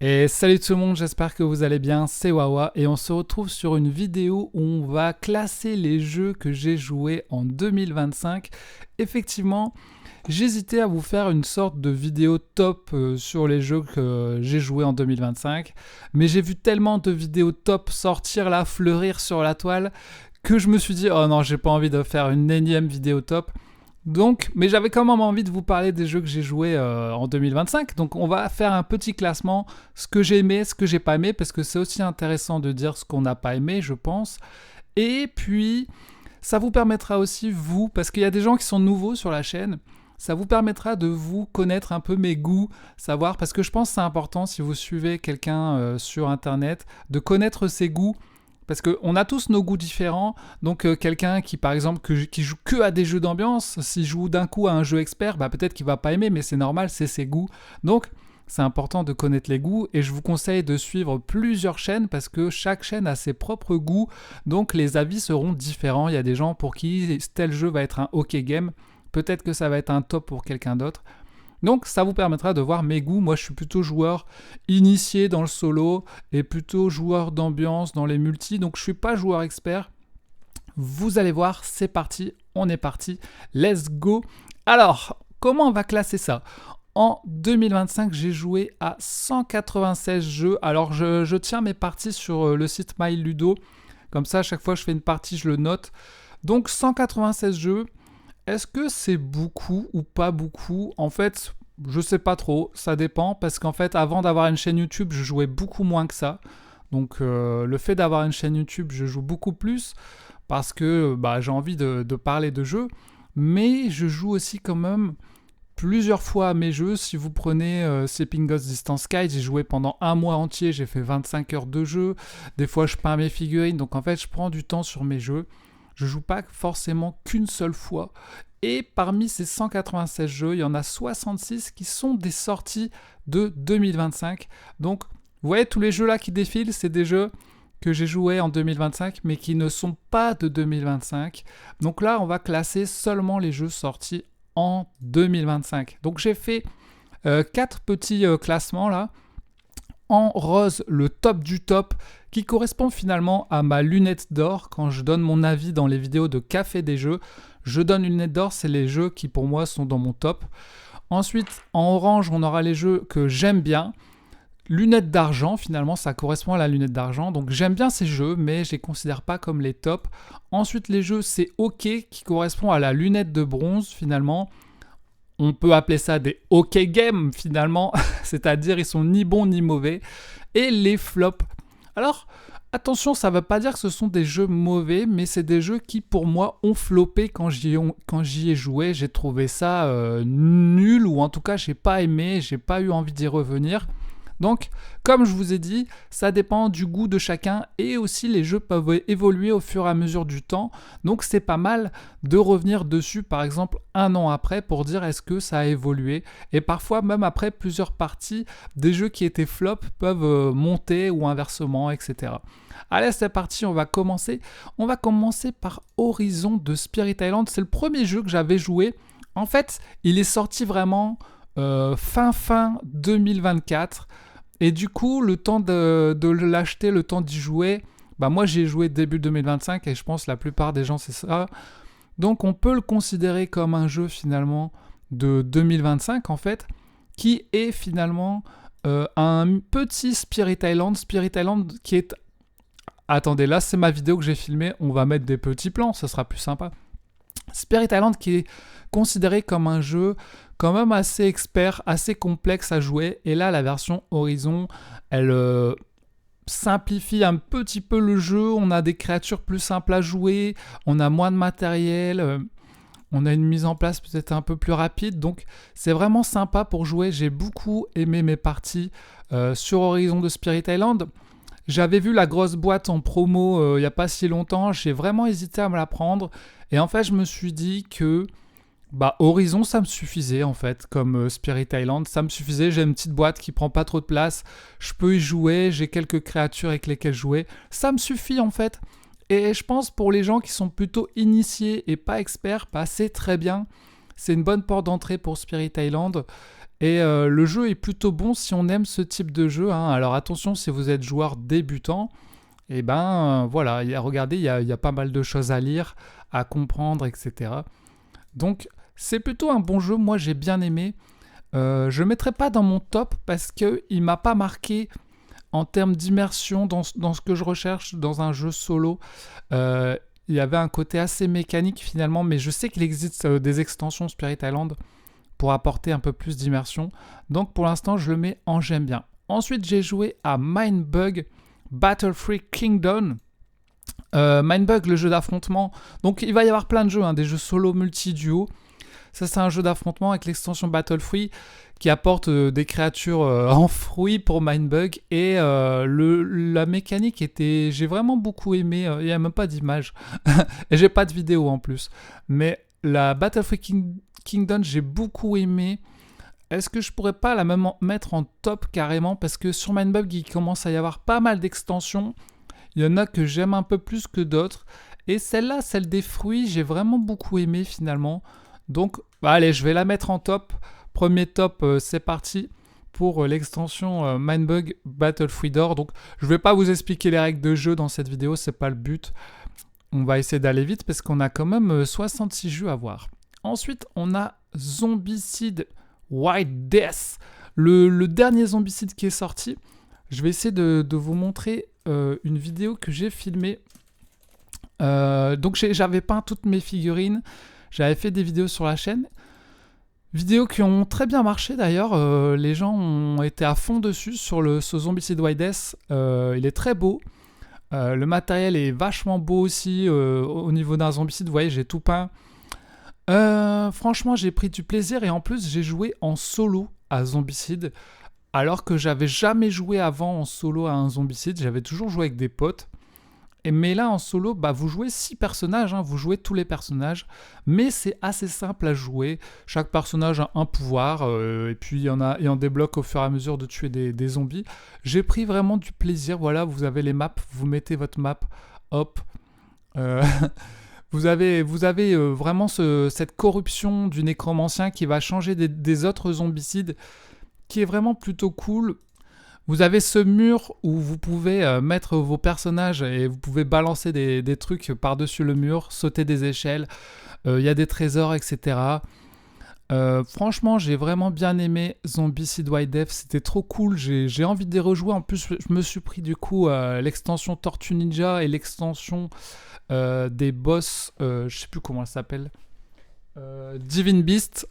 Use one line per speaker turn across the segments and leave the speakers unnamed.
Et salut tout le monde, j'espère que vous allez bien, c'est Wawa et on se retrouve sur une vidéo où on va classer les jeux que j'ai joués en 2025. Effectivement, j'hésitais à vous faire une sorte de vidéo top sur les jeux que j'ai joués en 2025, mais j'ai vu tellement de vidéos top sortir là, fleurir sur la toile, que je me suis dit, oh non, j'ai pas envie de faire une énième vidéo top. Donc, mais j'avais quand même envie de vous parler des jeux que j'ai joués en 2025. Donc, on va faire un petit classement, ce que j'ai aimé, ce que j'ai pas aimé, parce que c'est aussi intéressant de dire ce qu'on n'a pas aimé, je pense. Et puis, ça vous permettra aussi, vous, parce qu'il y a des gens qui sont nouveaux sur la chaîne, ça vous permettra de vous connaître un peu mes goûts, savoir, parce que je pense que c'est important, si vous suivez quelqu'un sur Internet, de connaître ses goûts. Parce qu'on a tous nos goûts différents, donc quelqu'un qui par exemple qui joue que à des jeux d'ambiance, s'il joue d'un coup à un jeu expert, bah, peut-être qu'il va pas aimer, mais c'est normal, c'est ses goûts. Donc c'est important de connaître les goûts et je vous conseille de suivre plusieurs chaînes parce que chaque chaîne a ses propres goûts, donc les avis seront différents. Il y a des gens pour qui tel jeu va être un OK game, peut-être que ça va être un top pour quelqu'un d'autre. Donc ça vous permettra de voir mes goûts. Moi je suis plutôt joueur initié dans le solo et plutôt joueur d'ambiance dans les multis. Donc je suis pas joueur expert. Vous allez voir, c'est parti, on est parti. Let's go. Alors, comment on va classer ça ? En 2025, j'ai joué à 196 jeux. Alors je tiens mes parties sur le site MyLudo. Comme ça, à chaque fois que je fais une partie, je le note. Donc 196 jeux. Est-ce que c'est beaucoup ou pas beaucoup ? En fait, je sais pas trop, ça dépend, parce qu'en fait, avant d'avoir une chaîne YouTube, je jouais beaucoup moins que ça. Donc le fait d'avoir une chaîne YouTube, je joue beaucoup plus, parce que j'ai envie de parler de jeux, mais je joue aussi quand même plusieurs fois à mes jeux. Si vous prenez Sleeping Ghost Distance Sky, j'ai joué pendant un mois entier, j'ai fait 25 heures de jeu, des fois je peins mes figurines, donc en fait je prends du temps sur mes jeux. Je joue pas forcément qu'une seule fois. Et parmi ces 196 jeux, il y en a 66 qui sont des sorties de 2025. Donc, vous voyez, tous les jeux là qui défilent, c'est des jeux que j'ai joués en 2025, mais qui ne sont pas de 2025. Donc là, on va classer seulement les jeux sortis en 2025. Donc j'ai fait 4 petits classements là. En rose, le top du top, qui correspond finalement à ma lunette d'or. Quand je donne mon avis dans les vidéos de Café des jeux, je donne une lunette d'or, c'est les jeux qui pour moi sont dans mon top. Ensuite, en orange, on aura les jeux que j'aime bien. Lunette d'argent, finalement, ça correspond à la lunette d'argent. Donc j'aime bien ces jeux, mais je les considère pas comme les tops. Ensuite, les jeux, c'est OK, qui correspond à la lunette de bronze, finalement. On peut appeler ça des OK games finalement, c'est-à-dire ils sont ni bons ni mauvais. Et les flops. Alors, attention, ça ne veut pas dire que ce sont des jeux mauvais, mais c'est des jeux qui pour moi ont floppé quand j'y ai joué. J'ai trouvé ça nul, ou en tout cas j'ai pas aimé, j'ai pas eu envie d'y revenir. Donc, comme je vous ai dit, ça dépend du goût de chacun et aussi les jeux peuvent évoluer au fur et à mesure du temps. Donc, c'est pas mal de revenir dessus, par exemple, un an après pour dire est-ce que ça a évolué. Et parfois, même après plusieurs parties, des jeux qui étaient flop peuvent monter ou inversement, etc. Allez, c'est parti, on va commencer. On va commencer par Horizon de Spirit Island. C'est le premier jeu que j'avais joué. En fait, il est sorti vraiment fin 2024. Et du coup, le temps de l'acheter, le temps d'y jouer, moi j'ai joué début 2025 et je pense que la plupart des gens c'est ça. Donc on peut le considérer comme un jeu finalement de 2025 en fait, qui est finalement un petit Spirit Island qui est... Attendez, là c'est ma vidéo que j'ai filmée, on va mettre des petits plans, ça sera plus sympa. Spirit Island qui est considéré comme un jeu quand même assez expert, assez complexe à jouer. Et là, la version Horizon, elle simplifie un petit peu le jeu. On a des créatures plus simples à jouer, on a moins de matériel, on a une mise en place peut-être un peu plus rapide. Donc, c'est vraiment sympa pour jouer. J'ai beaucoup aimé mes parties sur Horizon de Spirit Island. J'avais vu la grosse boîte en promo il n'y a pas si longtemps. J'ai vraiment hésité à me la prendre. Et en fait, je me suis dit que Horizon, ça me suffisait en fait, comme Spirit Island, ça me suffisait. J'ai une petite boîte qui prend pas trop de place, je peux y jouer, j'ai quelques créatures avec lesquelles jouer, ça me suffit en fait. Et je pense pour les gens qui sont plutôt initiés et pas experts, c'est très bien. C'est une bonne porte d'entrée pour Spirit Island. Et le jeu est plutôt bon si on aime ce type de jeu, hein. Alors attention, si vous êtes joueur débutant, et ben voilà, regardez, il y a pas mal de choses à lire, à comprendre, etc. Donc c'est plutôt un bon jeu, moi j'ai bien aimé. Je ne le mettrai pas dans mon top parce qu'il ne m'a pas marqué en termes d'immersion dans ce que je recherche dans un jeu solo. Il y avait un côté assez mécanique finalement, mais je sais qu'il existe des extensions Spirit Island pour apporter un peu plus d'immersion. Donc pour l'instant, je le mets en j'aime bien. Ensuite, j'ai joué à Mindbug Battlefree Kingdom. Mindbug, le jeu d'affrontement. Donc il va y avoir plein de jeux, hein, des jeux solo multi-duo. Ça, c'est un jeu d'affrontement avec l'extension Battlefree qui apporte des créatures en fruits pour Mindbug. Et la mécanique était... J'ai vraiment beaucoup aimé. Il n'y a même pas d'image. Et j'ai pas de vidéo en plus. Mais la Battlefree Kingdom, j'ai beaucoup aimé. Est-ce que je pourrais pas la même mettre en top carrément? Parce que sur Mindbug, il commence à y avoir pas mal d'extensions. Il y en a que j'aime un peu plus que d'autres. Et celle-là, celle des fruits, j'ai vraiment beaucoup aimé finalement. Donc, allez, je vais la mettre en top. Premier top, c'est parti pour l'extension Mindbug Battlefree d'or. Donc, je ne vais pas vous expliquer les règles de jeu dans cette vidéo, c'est pas le but. On va essayer d'aller vite parce qu'on a quand même 66 jeux à voir. Ensuite, on a Zombicide White Death, le dernier Zombicide qui est sorti. Je vais essayer de vous montrer une vidéo que j'ai filmée. Donc, j'avais peint toutes mes figurines. J'avais fait des vidéos sur la chaîne. Vidéos qui ont très bien marché d'ailleurs. Les gens ont été à fond dessus sur ce Zombicide White Death. Il est très beau. Le matériel est vachement beau aussi au niveau d'un Zombicide. Vous voyez, j'ai tout peint. Franchement, j'ai pris du plaisir et en plus, j'ai joué en solo à Zombicide. Alors que j'avais jamais joué avant en solo à un Zombicide. J'avais toujours joué avec des potes. Mais là, en solo, vous jouez 6 personnages, hein, vous jouez tous les personnages, mais c'est assez simple à jouer. Chaque personnage a un pouvoir, et puis il y en débloque au fur et à mesure de tuer des zombies. J'ai pris vraiment du plaisir, voilà, vous avez les maps, vous mettez votre map, hop. Vous avez vraiment cette corruption du nécromancien qui va changer des autres zombicides, qui est vraiment plutôt cool. Vous avez ce mur où vous pouvez mettre vos personnages et vous pouvez balancer des trucs par-dessus le mur, sauter des échelles, il y a des trésors, etc. Franchement, j'ai vraiment bien aimé Zombicide White Death, c'était trop cool, j'ai envie de les rejouer. En plus, je me suis pris du coup l'extension Tortue Ninja et l'extension des boss, je sais plus comment elle s'appelle, Divine Beast.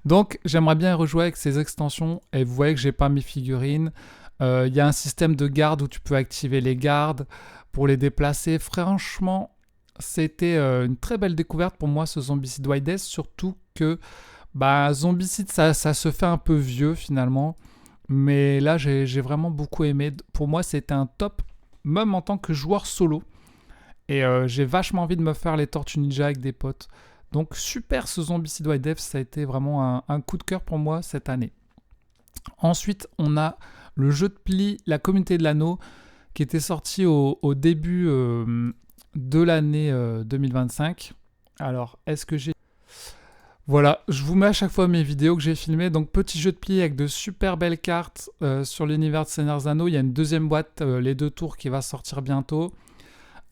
Donc j'aimerais bien rejouer avec ces extensions et vous voyez que j'ai pas mes figurines. Il y a un système de garde où tu peux activer les gardes pour les déplacer. Franchement, c'était une très belle découverte pour moi ce Zombicide White Death, surtout que Zombicide ça se fait un peu vieux finalement. Mais là j'ai vraiment beaucoup aimé. Pour moi c'était un top, même en tant que joueur solo. Et j'ai vachement envie de me faire les Tortues Ninja avec des potes. Donc super ce Zombicide White Death, ça a été vraiment un coup de cœur pour moi cette année. Ensuite, on a le jeu de pli, la communauté de l'anneau, qui était sorti au début de l'année 2025. Alors, est-ce que j'ai... Voilà, je vous mets à chaque fois mes vidéos que j'ai filmées. Donc, petit jeu de pli avec de super belles cartes sur l'univers de Seigneur des Anneaux. Il y a une deuxième boîte, les 2 tours, qui va sortir bientôt.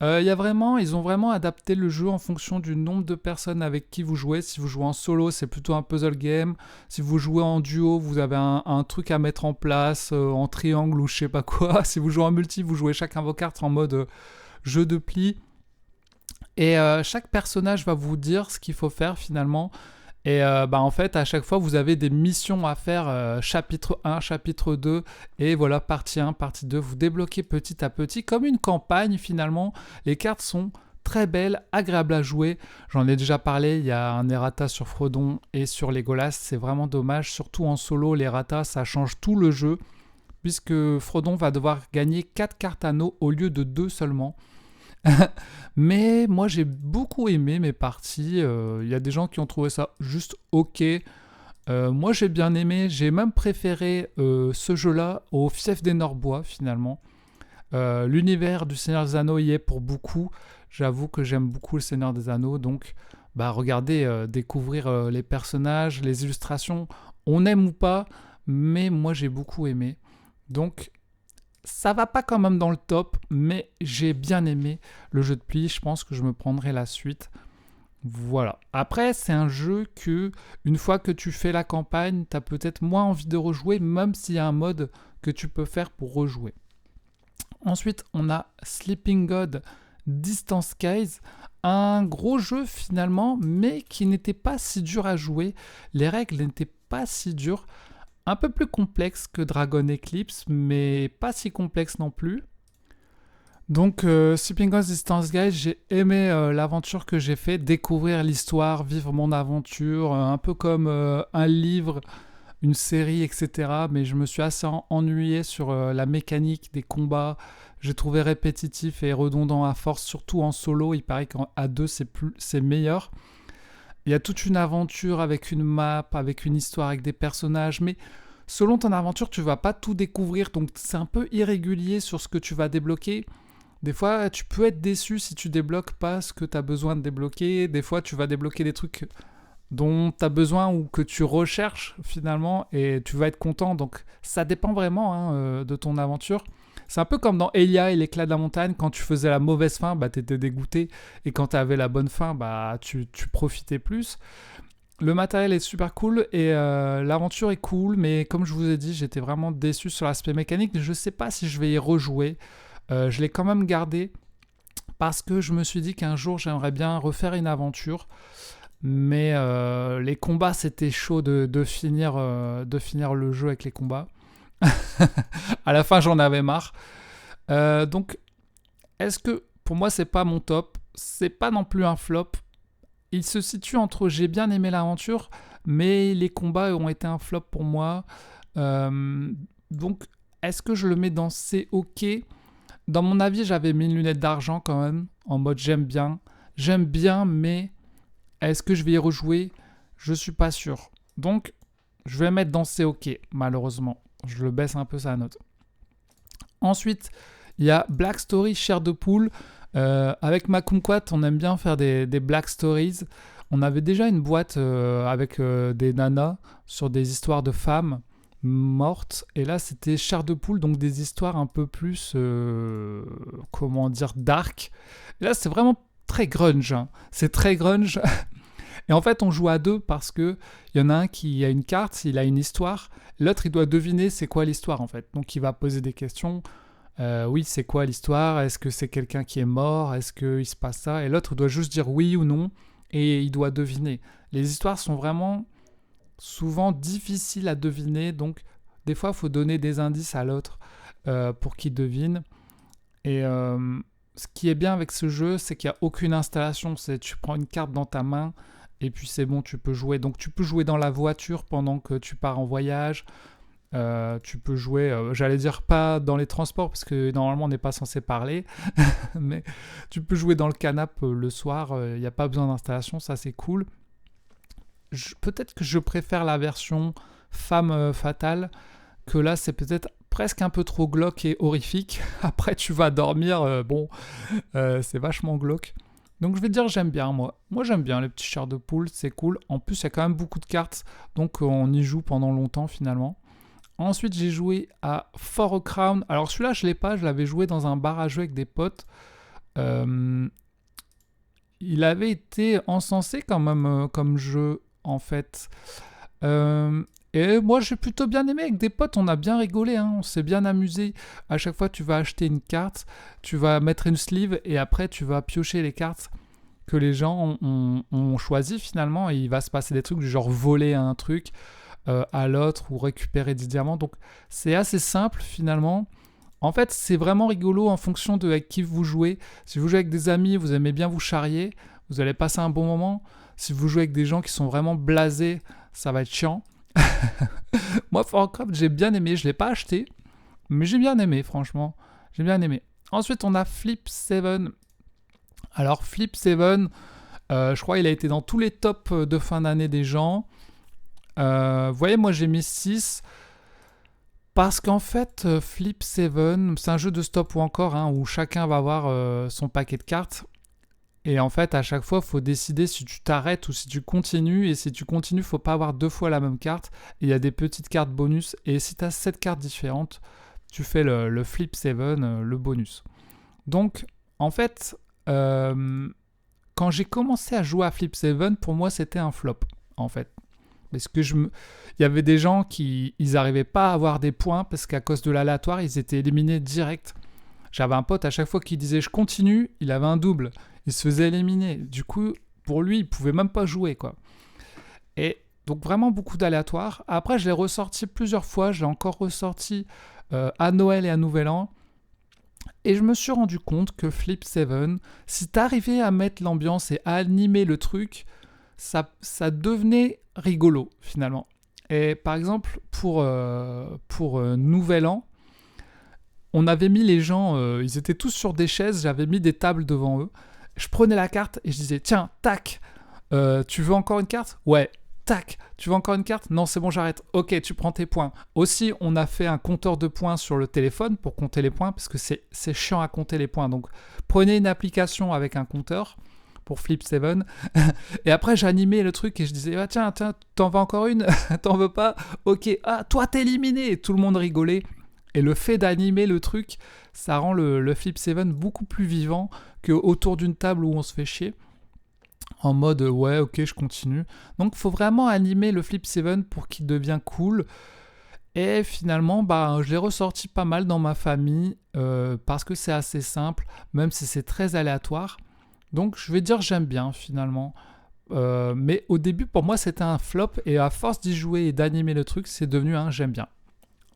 Ils ont vraiment adapté le jeu en fonction du nombre de personnes avec qui vous jouez. Si vous jouez en solo, c'est plutôt un puzzle game. Si vous jouez en duo, vous avez un truc à mettre en place, en triangle ou je sais pas quoi. Si vous jouez en multi, vous jouez chacun vos cartes en mode jeu de pli. Et chaque personnage va vous dire ce qu'il faut faire finalement. Et en fait, à chaque fois, vous avez des missions à faire, chapitre 1, chapitre 2, et voilà, partie 1, partie 2. Vous débloquez petit à petit, comme une campagne finalement. Les cartes sont très belles, agréables à jouer. J'en ai déjà parlé, il y a un errata sur Frodon et sur Legolas. C'est vraiment dommage, surtout en solo, l'errata, ça change tout le jeu, puisque Frodon va devoir gagner 4 cartes anneaux au lieu de 2 seulement. Mais moi j'ai beaucoup aimé mes parties. Il y a des gens qui ont trouvé ça juste ok. Moi j'ai bien aimé, j'ai même préféré ce jeu-là au Fief des Norbois finalement. L'univers du Seigneur des Anneaux y est pour beaucoup. J'avoue que j'aime beaucoup le Seigneur des Anneaux, donc regardez, découvrir les personnages, les illustrations. On aime ou pas, mais moi j'ai beaucoup aimé. Donc ça va pas quand même dans le top, mais j'ai bien aimé le jeu de pli. Je pense que je me prendrai la suite. Voilà. Après, c'est un jeu que, une fois que tu fais la campagne, tu as peut-être moins envie de rejouer, même s'il y a un mode que tu peux faire pour rejouer. Ensuite, on a Sleeping God Distant Skies, un gros jeu finalement, mais qui n'était pas si dur à jouer. Les règles n'étaient pas si dures. Un peu plus complexe que Dragon Eclipse, mais pas si complexe non plus. Donc, Sleeping God Distance Guide, j'ai aimé l'aventure que j'ai fait, découvrir l'histoire, vivre mon aventure, un peu comme un livre, une série, etc. Mais je me suis assez ennuyé sur la mécanique des combats. J'ai trouvé répétitif et redondant à force, surtout en solo. Il paraît qu'à deux, c'est meilleur. Il y a toute une aventure avec une map, avec une histoire, avec des personnages, mais selon ton aventure, tu vas pas tout découvrir, donc c'est un peu irrégulier sur ce que tu vas débloquer. Des fois, tu peux être déçu si tu débloques pas ce que tu as besoin de débloquer. Des fois, tu vas débloquer des trucs dont tu as besoin ou que tu recherches finalement et tu vas être content. Donc, ça dépend vraiment de ton aventure. C'est un peu comme dans Elia et l'éclat de la montagne. Quand tu faisais la mauvaise fin, bah, tu étais dégoûté. Et quand tu avais la bonne fin, bah, tu profitais plus. Le matériel est super cool et l'aventure est cool. Mais comme je vous ai dit, j'étais vraiment déçu sur l'aspect mécanique. Je ne sais pas si je vais y rejouer. Je l'ai quand même gardé parce que je me suis dit qu'un jour j'aimerais bien refaire une aventure, mais les combats c'était chaud de finir le jeu avec les combats. À la fin j'en avais marre. Donc est-ce que pour moi c'est pas mon top, c'est pas non plus un flop. Il se situe entre j'ai bien aimé l'aventure, mais les combats ont été un flop pour moi. Donc est-ce que je le mets dans c'est ok? Dans mon avis, j'avais mis une lunette d'argent quand même, en mode j'aime bien. J'aime bien, mais est-ce que je vais y rejouer? Je suis pas sûr. Donc, je vais mettre dans c'est ok, malheureusement. Je le baisse un peu sa note. Ensuite, il y a Black Story, Chair de Poule. Avec ma kumquat, on aime bien faire des Black Stories. On avait déjà une boîte avec des nanas sur des histoires de femmes mortes, et là c'était Chair de Poule, donc des histoires un peu plus comment dire, dark. Et là c'est vraiment très grunge, hein. C'est très grunge. Et en fait on joue à deux parce que il y en a un qui a une carte, il a une histoire, l'autre il doit deviner c'est quoi l'histoire en fait, donc il va poser des questions. Oui, c'est quoi l'histoire? Est-ce que c'est quelqu'un qui est mort? Est-ce qu'il se passe ça? Et l'autre doit juste dire oui ou non et il doit deviner. Les histoires sont vraiment souvent difficile à deviner, donc des fois il faut donner des indices à l'autre pour qu'il devine. Et ce qui est bien avec ce jeu, c'est qu'il n'y a aucune installation. C'est tu prends une carte dans ta main et puis c'est bon, tu peux jouer. Donc tu peux jouer dans la voiture pendant que tu pars en voyage. Tu peux jouer, j'allais dire pas dans les transports parce que normalement on n'est pas censé parler, mais tu peux jouer dans le canapé le soir. Il n'y a pas besoin d'installation, ça c'est cool. Peut-être que je préfère la version femme fatale, que là c'est peut-être presque un peu trop glauque et horrifique. Après tu vas dormir, c'est vachement glauque. Donc je vais dire j'aime bien moi. Moi j'aime bien les petits chairs de poule, c'est cool. En plus il y a quand même beaucoup de cartes, donc on y joue pendant longtemps finalement. Ensuite j'ai joué à For a Crown. Alors celui-là je l'ai pas, je l'avais joué dans un bar à jouer avec des potes. Il avait été encensé quand même comme jeu en fait. Et moi j'ai plutôt bien aimé avec des potes, on a bien rigolé, hein, on s'est bien amusé. À chaque fois tu vas acheter une carte, tu vas mettre une sleeve et après tu vas piocher les cartes que les gens ont choisi finalement et il va se passer des trucs du genre voler un truc à l'autre ou récupérer des diamants. Donc c'est assez simple finalement. En fait c'est vraiment rigolo en fonction de avec qui vous jouez. Si vous jouez avec des amis, vous aimez bien vous charrier, vous allez passer un bon moment. Si vous jouez avec des gens qui sont vraiment blasés, ça va être chiant. Moi, Warcraft, j'ai bien aimé. Je ne l'ai pas acheté, mais j'ai bien aimé, franchement. J'ai bien aimé. Ensuite, on a Flip 7. Alors, Flip 7, je crois qu'il a été dans tous les tops de fin d'année des gens. Vous voyez, moi, j'ai mis 6. Parce qu'en fait, Flip 7, c'est un jeu de stop ou encore, hein, où chacun va avoir son paquet de cartes. Et en fait, à chaque fois, il faut décider si tu t'arrêtes ou si tu continues. Et si tu continues, il ne faut pas avoir 2 fois la même carte. Il y a des petites cartes bonus. Et si tu as 7 cartes différentes, tu fais le flip 7, le bonus. Donc, en fait, quand j'ai commencé à jouer à flip 7, pour moi, c'était un flop, en fait. Parce que il y avait des gens qui n'arrivaient pas à avoir des points parce qu'à cause de l'aléatoire, ils étaient éliminés direct. J'avais un pote à chaque fois qui disait je continue, il avait un double, il se faisait éliminer. Du coup, pour lui, il pouvait même pas jouer, quoi. Et donc vraiment beaucoup d'aléatoires. Après, je l'ai ressorti plusieurs fois, je l'ai encore ressorti à Noël et à Nouvel An. Et je me suis rendu compte que Flip 7, si t'arrivais à mettre l'ambiance et à animer le truc, ça devenait rigolo finalement. Et par exemple, pour Nouvel An, on avait mis les gens, ils étaient tous sur des chaises, j'avais mis des tables devant eux. Je prenais la carte et je disais, tiens, tac, tu veux encore une carte ? Ouais, tac, tu veux encore une carte ? Non, c'est bon, j'arrête. Ok, tu prends tes points. Aussi, on a fait un compteur de points sur le téléphone pour compter les points, parce que c'est chiant à compter les points. Donc, prenez une application avec un compteur pour Flip 7. Et après, j'animais le truc et je disais, ah, tiens, t'en veux encore une ? T'en veux pas ? Ok, ah, toi, t'es éliminé. Et tout le monde rigolait. Et le fait d'animer le truc, ça rend le Flip 7 beaucoup plus vivant qu'autour d'une table où on se fait chier. En mode, ouais, ok, je continue. Donc, il faut vraiment animer le Flip 7 pour qu'il devienne cool. Et finalement, je l'ai ressorti pas mal dans ma famille parce que c'est assez simple, même si c'est très aléatoire. Donc, je vais dire j'aime bien finalement. Mais au début, pour moi, c'était un flop. Et à force d'y jouer et d'animer le truc, c'est devenu un j'aime bien.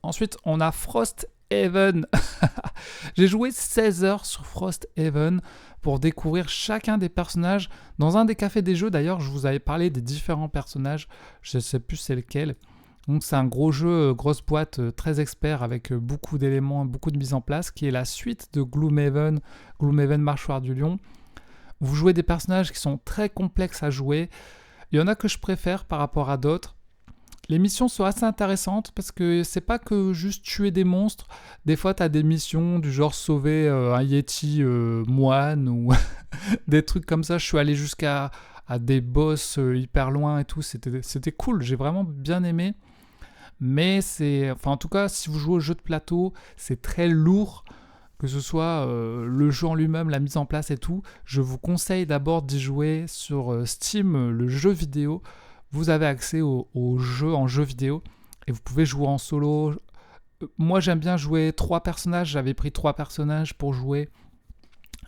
Ensuite, on a Frosthaven. J'ai joué 16 heures sur Frosthaven pour découvrir chacun des personnages. Dans un des cafés des jeux, d'ailleurs, je vous avais parlé des différents personnages. Je ne sais plus c'est lequel. Donc, c'est un gros jeu, grosse boîte, très expert avec beaucoup d'éléments, beaucoup de mise en place, qui est la suite de Gloomhaven, Gloomhaven Mâchoire du Lion. Vous jouez des personnages qui sont très complexes à jouer. Il y en a que je préfère par rapport à d'autres. Les missions sont assez intéressantes parce que c'est pas que juste tuer des monstres. Des fois, tu as des missions du genre sauver un Yeti moine ou des trucs comme ça. Je suis allé jusqu'à des boss hyper loin et tout. C'était cool, j'ai vraiment bien aimé. Mais en tout cas, si vous jouez au jeu de plateau, c'est très lourd. Que ce soit le jeu en lui-même, la mise en place et tout. Je vous conseille d'abord d'y jouer sur Steam, le jeu vidéo. Vous avez accès au jeu en jeu vidéo et vous pouvez jouer en solo. Moi, j'aime bien jouer 3 personnages. J'avais pris 3 personnages pour jouer.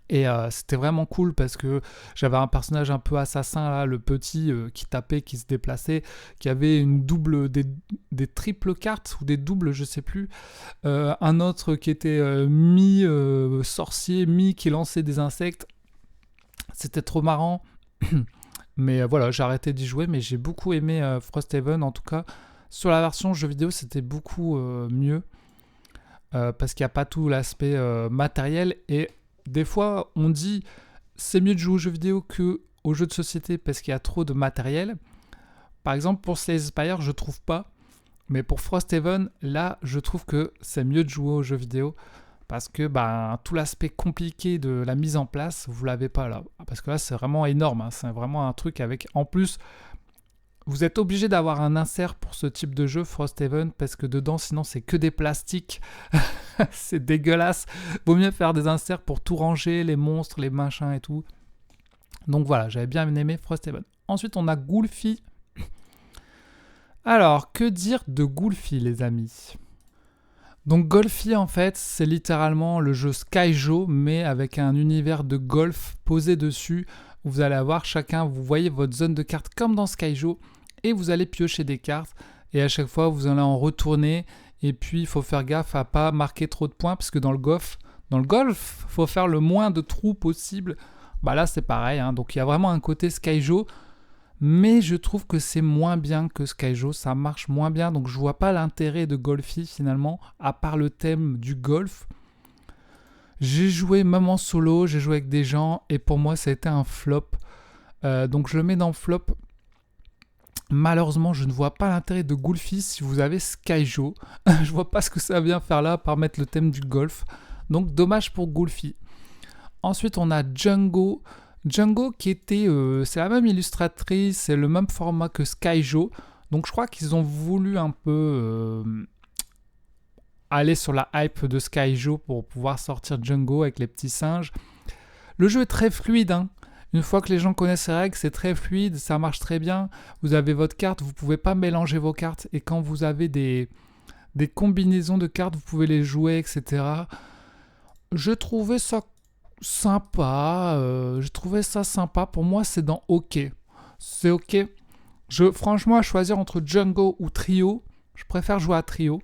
Et c'était vraiment cool parce que j'avais un personnage un peu assassin, là, le petit qui tapait, qui se déplaçait, qui avait une double, des triples cartes ou des doubles, je sais plus. Un autre qui était mi-sorcier, qui lançait des insectes. C'était trop marrant. Mais voilà, j'ai arrêté d'y jouer, mais j'ai beaucoup aimé Frosthaven. En tout cas, sur la version jeu vidéo, c'était beaucoup mieux parce qu'il n'y a pas tout l'aspect matériel. Et des fois, on dit c'est mieux de jouer aux jeux vidéo qu'aux jeux de société parce qu'il y a trop de matériel. Par exemple, pour Slay the Spire, je trouve pas. Mais pour Frosthaven, là, je trouve que c'est mieux de jouer aux jeux vidéo. Parce que tout l'aspect compliqué de la mise en place, vous ne l'avez pas là. Parce que là, c'est vraiment énorme. Hein. C'est vraiment un truc avec... En plus, vous êtes obligé d'avoir un insert pour ce type de jeu, Frosthaven, parce que dedans, sinon, c'est que des plastiques. C'est dégueulasse. Vaut mieux faire des inserts pour tout ranger, les monstres, les machins et tout. Donc voilà, j'avais bien aimé Frosthaven. Ensuite, on a Gulfi. Alors, que dire de Gulfi, les amis ? Donc Golfi, en fait, c'est littéralement le jeu Skyjo, mais avec un univers de golf posé dessus. Vous allez avoir chacun, vous voyez votre zone de cartes comme dans Skyjo, et vous allez piocher des cartes, et à chaque fois, vous allez en retourner, et puis il faut faire gaffe à pas marquer trop de points, parce que dans le golf, il faut faire le moins de trous possible. Là, c'est pareil, hein. Donc il y a vraiment un côté Skyjo, mais je trouve que c'est moins bien que Skyjo, ça marche moins bien, donc je vois pas l'intérêt de Golfi finalement, à part le thème du golf. J'ai joué même en solo, j'ai joué avec des gens, et pour moi ça a été un flop, donc je le mets dans flop. Malheureusement, je ne vois pas l'intérêt de Gulfi si vous avez Skyjo. Je vois pas ce que ça vient faire là, à part mettre le thème du golf, donc dommage pour Gulfi. Ensuite, on a Django. Django qui était... c'est la même illustratrice, c'est le même format que Skyjo. Donc je crois qu'ils ont voulu un peu aller sur la hype de Skyjo pour pouvoir sortir Django avec les petits singes. Le jeu est très fluide, hein. Une fois que les gens connaissent les règles, c'est très fluide, ça marche très bien. Vous avez votre carte, vous ne pouvez pas mélanger vos cartes. Et quand vous avez des combinaisons de cartes, vous pouvez les jouer, etc. Je trouvais ça sympa. Pour moi, c'est dans OK. C'est OK. Franchement, à choisir entre Django ou Trio, je préfère jouer à Trio.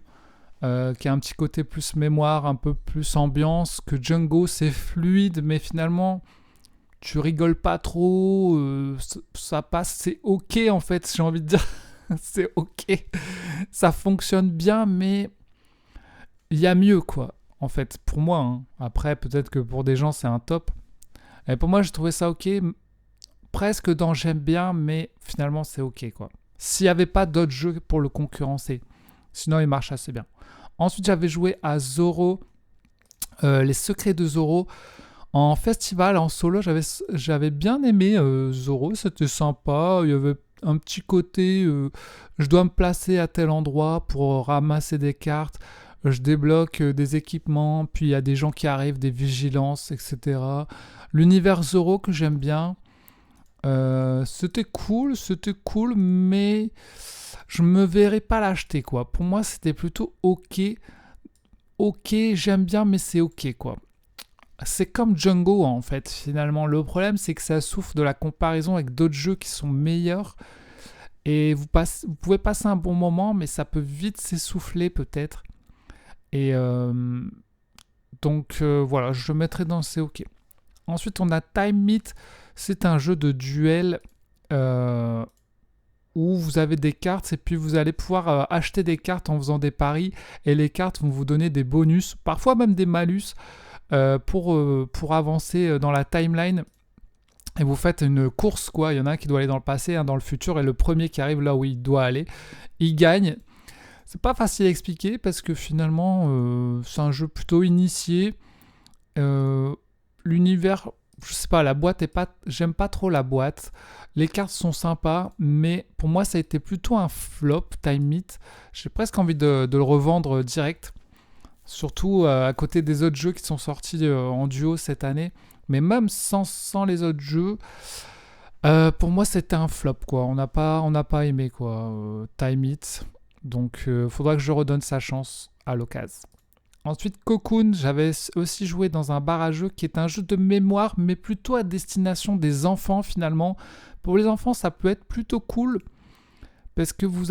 Qui a un petit côté plus mémoire, un peu plus ambiance, que Django, c'est fluide, mais finalement, tu rigoles pas trop, ça passe, c'est ok en fait, j'ai envie de dire, c'est ok, ça fonctionne bien, mais il y a mieux quoi, en fait, pour moi, hein. Après, peut-être que pour des gens, c'est un top, et pour moi, j'ai trouvé ça ok, presque dans j'aime bien, mais finalement, c'est ok quoi. S'il n'y avait pas d'autres jeux pour le concurrencer, sinon, il marche assez bien. Ensuite, j'avais joué à Zoro, les secrets de Zoro. En festival, en solo, j'avais bien aimé Zoro, c'était sympa. Il y avait un petit côté, je dois me placer à tel endroit pour ramasser des cartes. Je débloque des équipements, puis il y a des gens qui arrivent, des vigilances, etc. L'univers Zoro que j'aime bien, c'était cool, mais je me verrais pas l'acheter quoi. Pour moi, c'était plutôt ok, j'aime bien, mais c'est ok quoi. C'est comme Django en fait, finalement. Le problème, c'est que ça souffre de la comparaison avec d'autres jeux qui sont meilleurs. Et vous pouvez passer un bon moment, mais ça peut vite s'essouffler peut-être. Et donc voilà, je mettrai dans c'est ok. Ensuite, on a Time Meet. C'est un jeu de duel où vous avez des cartes et puis vous allez pouvoir acheter des cartes en faisant des paris. Et les cartes vont vous donner des bonus, parfois même des malus. Pour avancer dans la timeline et vous faites une course quoi, il y en a un qui doit aller dans le passé, un dans le futur et le premier qui arrive là où il doit aller, il gagne. C'est pas facile à expliquer parce que finalement c'est un jeu plutôt initié. L'univers, je sais pas, la boîte est pas, j'aime pas trop la boîte. Les cartes sont sympas, mais pour moi ça a été plutôt un flop. Time Meet, j'ai presque envie de le revendre direct. Surtout à côté des autres jeux qui sont sortis en duo cette année. Mais même sans les autres jeux, pour moi c'était un flop quoi. On n'a pas aimé quoi. Time It. Donc faudra que je redonne sa chance à l'occasion. Ensuite Cocoon, j'avais aussi joué dans un bar à jeux qui est un jeu de mémoire, mais plutôt à destination des enfants finalement. Pour les enfants ça peut être plutôt cool. Parce que vous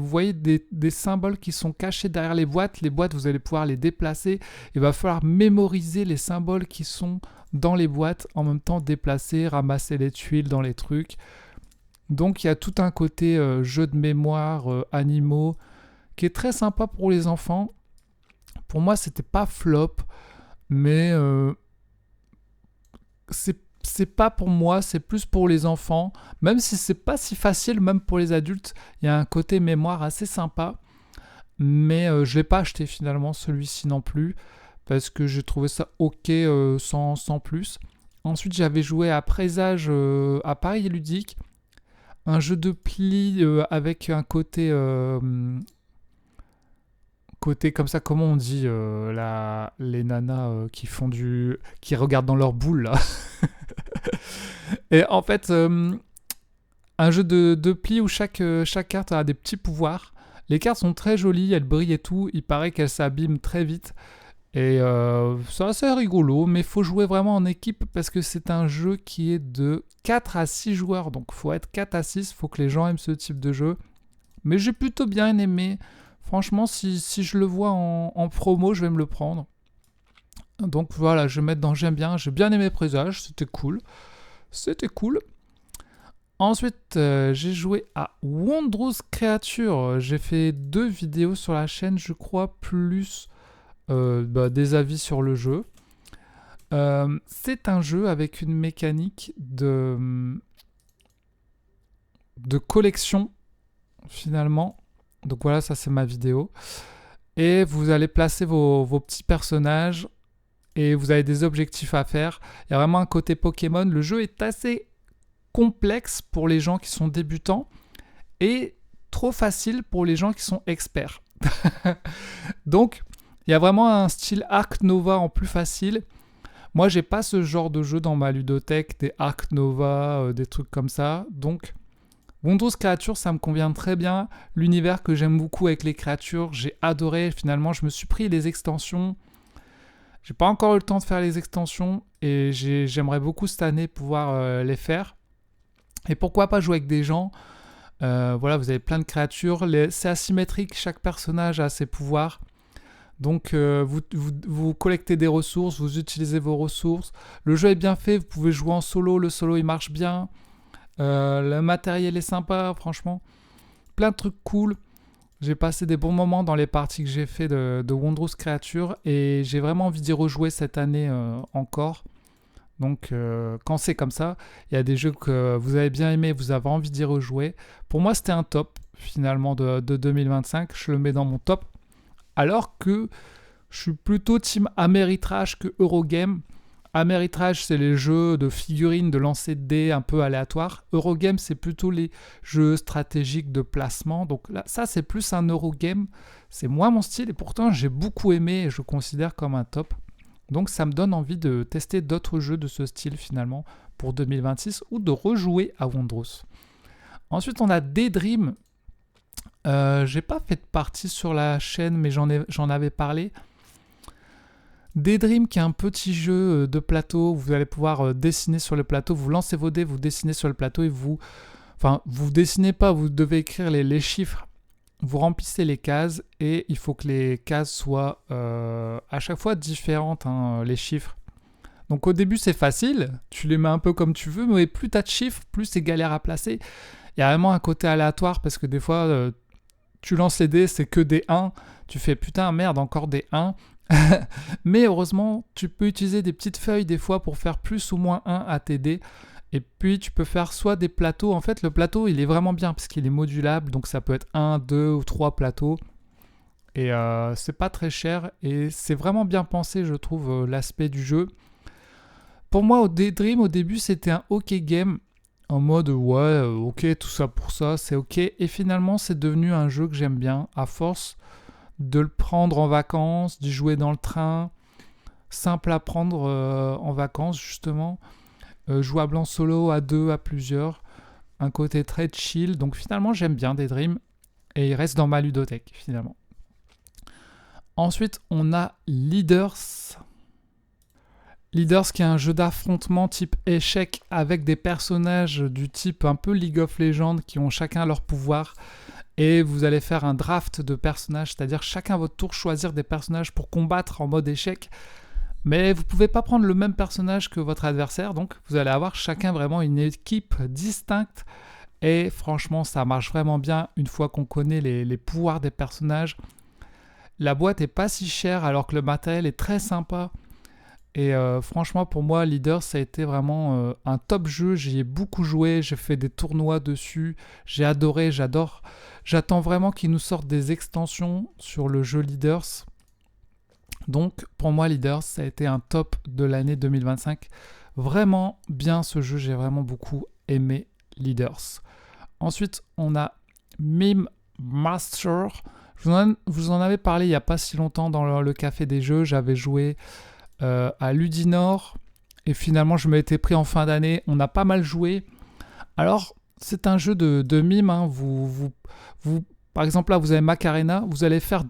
voyez des symboles qui sont cachés derrière les boîtes. Les boîtes, vous allez pouvoir les déplacer. Il va falloir mémoriser les symboles qui sont dans les boîtes, en même temps déplacer, ramasser les tuiles dans les trucs. Donc il y a tout un côté jeu de mémoire, animaux, qui est très sympa pour les enfants. Pour moi, c'était pas flop, mais c'est pas pour moi, c'est plus pour les enfants. Même si c'est pas si facile, même pour les adultes, il y a un côté mémoire assez sympa. Mais je l'ai pas acheté finalement, celui-ci non plus, parce que j'ai trouvé ça ok sans plus. Ensuite, j'avais joué à Présage à Paris Ludique, un jeu de pli avec un côté comme ça, comment on dit les nanas qui regardent dans leur boule là. Et en fait, un jeu de pli où chaque carte a des petits pouvoirs. Les cartes sont très jolies, elles brillent et tout. Il paraît qu'elles s'abîment très vite. Et c'est assez rigolo, mais il faut jouer vraiment en équipe parce que c'est un jeu qui est de 4 à 6 joueurs. Donc il faut être 4 à 6, il faut que les gens aiment ce type de jeu. Mais j'ai plutôt bien aimé. Franchement, si je le vois en promo, je vais me le prendre. Donc voilà, je vais mettre dans j'aime bien. J'ai bien aimé Présage, c'était cool. Ensuite, j'ai joué à Wondrous Creature. J'ai fait 2 vidéos sur la chaîne, je crois, plus des avis sur le jeu. C'est un jeu avec une mécanique de collection, finalement. Donc voilà, ça c'est ma vidéo. Et vous allez placer vos petits personnages et vous avez des objectifs à faire. Il y a vraiment un côté Pokémon. Le jeu est assez complexe pour les gens qui sont débutants et trop facile pour les gens qui sont experts. Donc, il y a vraiment un style Ark Nova en plus facile. Moi, j'ai pas ce genre de jeu dans ma ludothèque, des Ark Nova, des trucs comme ça. Donc, Wondrous Creatures, ça me convient très bien. L'univers que j'aime beaucoup avec les créatures, j'ai adoré. Finalement, je me suis pris les extensions. J'ai pas encore eu le temps de faire les extensions et j'aimerais beaucoup cette année pouvoir les faire. Et pourquoi pas jouer avec des gens. Voilà, vous avez plein de créatures. C'est asymétrique, chaque personnage a ses pouvoirs. Donc vous collectez des ressources, vous utilisez vos ressources. Le jeu est bien fait, vous pouvez jouer en solo, le solo il marche bien. Le matériel est sympa, franchement. Plein de trucs cool. J'ai passé des bons moments dans les parties que j'ai fait de Wondrous Creatures et j'ai vraiment envie d'y rejouer cette année encore. Donc quand c'est comme ça, il y a des jeux que vous avez bien aimé, vous avez envie d'y rejouer. Pour moi, c'était un top finalement de 2025. Je le mets dans mon top. Alors que je suis plutôt team Ameritrash que Eurogame. Ameritrash, c'est les jeux de figurines, de lancer de dés un peu aléatoires. Eurogame, c'est plutôt les jeux stratégiques de placement. Donc là, ça, c'est plus un Eurogame. C'est moins mon style et pourtant, j'ai beaucoup aimé et je considère comme un top. Donc ça me donne envie de tester d'autres jeux de ce style finalement pour 2026 ou de rejouer à Wondrous. Ensuite, on a Daydream. J'ai pas fait de partie sur la chaîne, mais j'en avais parlé. Daydream, qui est un petit jeu de plateau, vous allez pouvoir dessiner sur le plateau, vous lancez vos dés, vous dessinez sur le plateau et vous dessinez pas, vous devez écrire les chiffres, vous remplissez les cases et il faut que les cases soient à chaque fois différentes, les chiffres. Donc au début c'est facile, tu les mets un peu comme tu veux, mais plus tu as de chiffres, plus c'est galère à placer. Il y a vraiment un côté aléatoire parce que des fois tu lances les dés, c'est que des 1, tu fais putain merde encore des 1. Mais heureusement, tu peux utiliser des petites feuilles des fois pour faire plus ou moins 1 à tes dés. Et puis tu peux faire soit des plateaux. En fait, le plateau, il est vraiment bien parce qu'il est modulable. Donc ça peut être 1, 2 ou 3 plateaux. Et c'est pas très cher. Et c'est vraiment bien pensé, je trouve, l'aspect du jeu. Pour moi, au Daydream, au début, c'était un OK game. En mode, ouais, ok, tout ça pour ça, c'est ok. Et finalement, c'est devenu un jeu que j'aime bien. À force de le prendre en vacances, d'y jouer dans le train, simple à prendre en vacances justement, jouable en solo, à deux, à plusieurs, un côté très chill, donc finalement j'aime bien Daydream et il reste dans ma ludothèque finalement. Ensuite on a Leaders. Leaders qui est un jeu d'affrontement type échec avec des personnages du type un peu League of Legends qui ont chacun leur pouvoir. Et vous allez faire un draft de personnages, c'est-à-dire chacun à votre tour choisir des personnages pour combattre en mode échec. Mais vous ne pouvez pas prendre le même personnage que votre adversaire, donc vous allez avoir chacun vraiment une équipe distincte. Et franchement, ça marche vraiment bien une fois qu'on connaît les pouvoirs des personnages. La boîte est pas si chère alors que le matériel est très sympa. Et franchement, pour moi, Leader, ça a été vraiment un top jeu. J'y ai beaucoup joué, j'ai fait des tournois dessus. J'ai adoré, j'adore. J'attends vraiment qu'ils nous sortent des extensions sur le jeu Leaders. Donc, pour moi, Leaders, ça a été un top de l'année 2025. Vraiment bien ce jeu, j'ai vraiment beaucoup aimé Leaders. Ensuite, on a Meme Master. Je vous en avais parlé il n'y a pas si longtemps dans le café des jeux. J'avais joué à Ludinor et finalement je m'étais pris en fin d'année. On a pas mal joué. Alors c'est un jeu de mime, vous, par exemple là vous avez Macarena, vous allez faire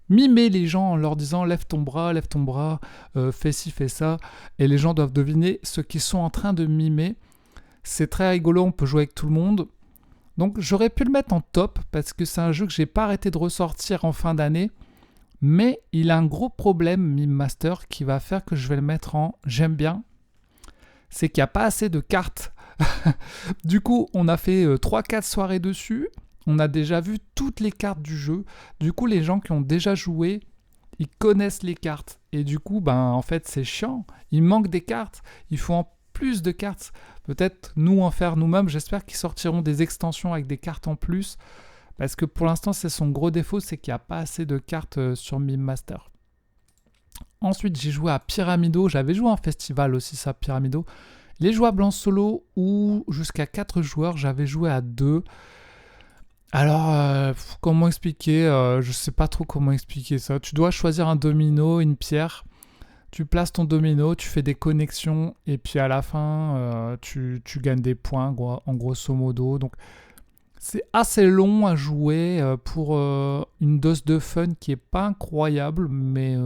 mimer les gens en leur disant lève ton bras, fais ci, fais ça, et les gens doivent deviner ce qu'ils sont en train de mimer. C'est très rigolo, on peut jouer avec tout le monde. Donc j'aurais pu le mettre en top parce que c'est un jeu que j'ai pas arrêté de ressortir en fin d'année. Mais il a un gros problème, Meme Master, qui va faire que je vais le mettre en j'aime bien. C'est qu'il n'y a pas assez de cartes. Du coup, on a fait 3-4 soirées dessus. On a déjà vu toutes les cartes du jeu. Du coup, les gens qui ont déjà joué, ils connaissent les cartes. Et du coup, en fait, c'est chiant. Il manque des cartes. Il faut en plus de cartes. Peut-être nous en faire nous-mêmes. J'espère qu'ils sortiront des extensions avec des cartes en plus. Parce que pour l'instant, c'est son gros défaut, c'est qu'il n'y a pas assez de cartes sur Meme Master. Ensuite, j'ai joué à Pyramido. J'avais joué en festival aussi, ça, Pyramido. Les jouables en solo ou jusqu'à 4 joueurs, j'avais joué à 2. Alors, comment expliquer je sais pas trop comment expliquer ça. Tu dois choisir un domino, une pierre. Tu places ton domino, tu fais des connexions et puis à la fin, tu gagnes des points, en grosso modo. Donc, c'est assez long à jouer pour une dose de fun qui est pas incroyable, mais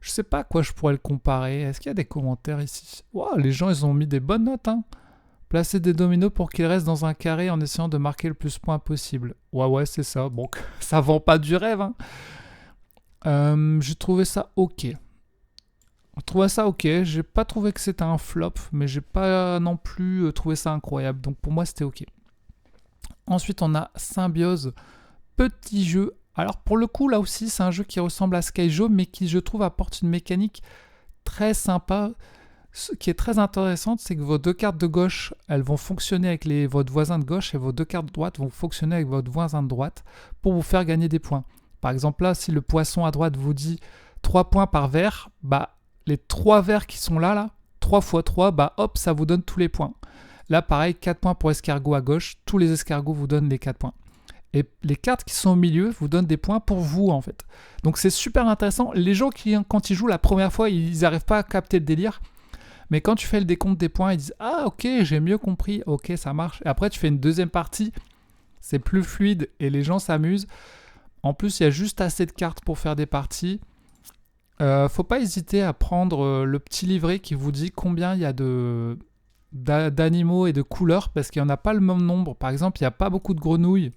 je sais pas à quoi je pourrais le comparer. Est-ce qu'il y a des commentaires ici? Wow, les gens, ils ont mis des bonnes notes, hein. Placer des dominos pour qu'ils restent dans un carré en essayant de marquer le plus de points possible. Ouais, c'est ça. Bon, ça vend pas du rêve, hein. J'ai trouvé ça ok. J'ai pas trouvé que c'était un flop, mais j'ai pas non plus trouvé ça incroyable. Donc pour moi, c'était ok. Ensuite, on a Symbiose, petit jeu. Alors pour le coup, là aussi, c'est un jeu qui ressemble à Skyjo, mais qui, je trouve, apporte une mécanique très sympa. Ce qui est très intéressant, c'est que vos 2 cartes de gauche, elles vont fonctionner avec votre voisin de gauche et vos 2 cartes de droite vont fonctionner avec votre voisin de droite pour vous faire gagner des points. Par exemple, là, si le poisson à droite vous dit 3 points par verre, bah les 3 verres qui sont là, 3 x 3, bah hop, ça vous donne tous les points. Là, pareil, 4 points pour escargot à gauche, tous les escargots vous donnent les 4 points. Et les cartes qui sont au milieu vous donnent des points pour vous, en fait. Donc c'est super intéressant. Les gens qui, quand ils jouent la première fois, ils n'arrivent pas à capter le délire. Mais quand tu fais le décompte des points, ils disent « Ah, ok, j'ai mieux compris, ok, ça marche. » Et après, tu fais une deuxième partie, c'est plus fluide et les gens s'amusent. En plus, il y a juste assez de cartes pour faire des parties. Faut pas hésiter à prendre le petit livret qui vous dit combien il y a d'animaux et de couleurs, parce qu'il n'y en a pas le même nombre. Par exemple, il n'y a pas beaucoup de grenouilles,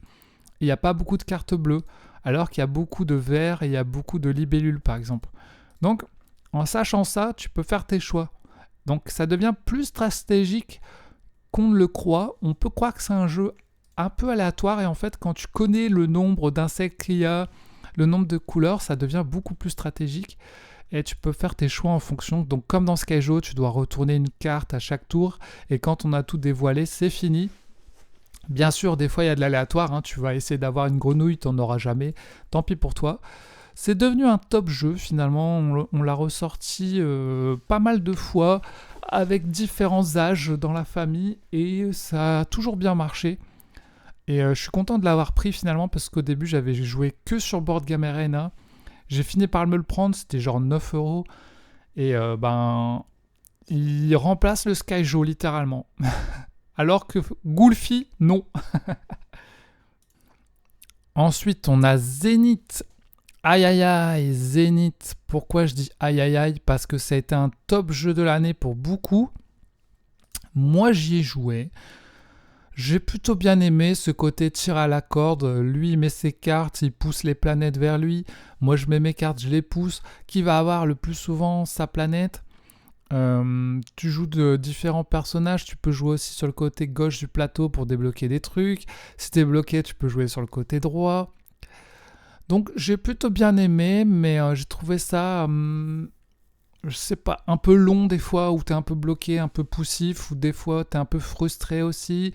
il n'y a pas beaucoup de cartes bleues, alors qu'il y a beaucoup de verts et il y a beaucoup de libellules, par exemple. Donc, en sachant ça, tu peux faire tes choix. Donc ça devient plus stratégique qu'on ne le croit. On peut croire que c'est un jeu un peu aléatoire et en fait quand tu connais le nombre d'insectes qu'il y a, le nombre de couleurs, ça devient beaucoup plus stratégique et tu peux faire tes choix en fonction. Donc comme dans Skyjo, tu dois retourner une carte à chaque tour et quand on a tout dévoilé, c'est fini. Bien sûr, des fois il y a de l'aléatoire, hein. Tu vas essayer d'avoir une grenouille, tu n'en auras jamais, tant pis pour toi. C'est devenu un top jeu finalement, on l'a ressorti pas mal de fois avec différents âges dans la famille et ça a toujours bien marché. Et je suis content de l'avoir pris finalement parce qu'au début j'avais joué que sur Board Game Arena. J'ai fini par me le prendre, c'était genre 9 € et il remplace le Skyjo littéralement. Alors que Goulfi, non. Ensuite on a Zénith. Aïe aïe aïe, Zénith. Pourquoi je dis aïe aïe aïe? Parce que ça a été un top jeu de l'année pour beaucoup. Moi j'y ai joué. J'ai plutôt bien aimé ce côté tir à la corde. Lui il met ses cartes, il pousse les planètes vers lui. Moi je mets mes cartes, je les pousse. Qui va avoir le plus souvent sa planète? Tu joues de différents personnages. Tu peux jouer aussi sur le côté gauche du plateau pour débloquer des trucs. Si t'es bloqué, tu peux jouer sur le côté droit. Donc j'ai plutôt bien aimé, mais j'ai trouvé ça, je sais pas, un peu long des fois, où t'es un peu bloqué, un peu poussif, ou des fois t'es un peu frustré aussi.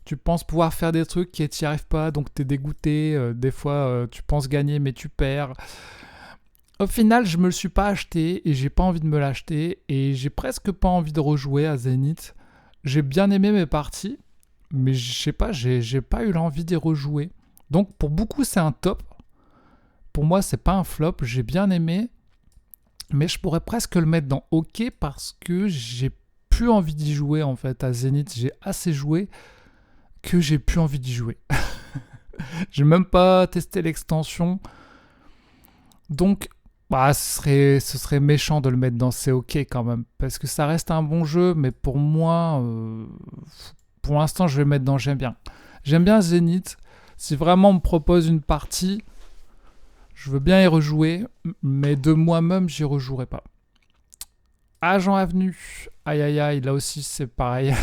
Tu penses pouvoir faire des trucs qui t'y arrivent pas, donc t'es dégoûté. Des fois tu penses gagner, mais tu perds. Au final, je me le suis pas acheté, et j'ai pas envie de me l'acheter, et j'ai presque pas envie de rejouer à Zénith. J'ai bien aimé mes parties, mais je sais pas, j'ai pas eu l'envie d'y rejouer. Donc pour beaucoup c'est un top. Pour moi c'est pas un flop, j'ai bien aimé. Mais je pourrais presque le mettre dans OK parce que j'ai plus envie d'y jouer en fait à Zénith. J'ai assez joué que j'ai plus envie d'y jouer. J'ai même pas testé l'extension. Donc ce serait méchant de le mettre dans C'est OK quand même. Parce que ça reste un bon jeu, mais pour moi, pour l'instant je vais le mettre dans J'aime bien. J'aime bien Zénith. Si vraiment on me propose une partie, je veux bien y rejouer, mais de moi-même, j'y rejouerai pas. Agent Avenue, aïe aïe aïe, là aussi c'est pareil.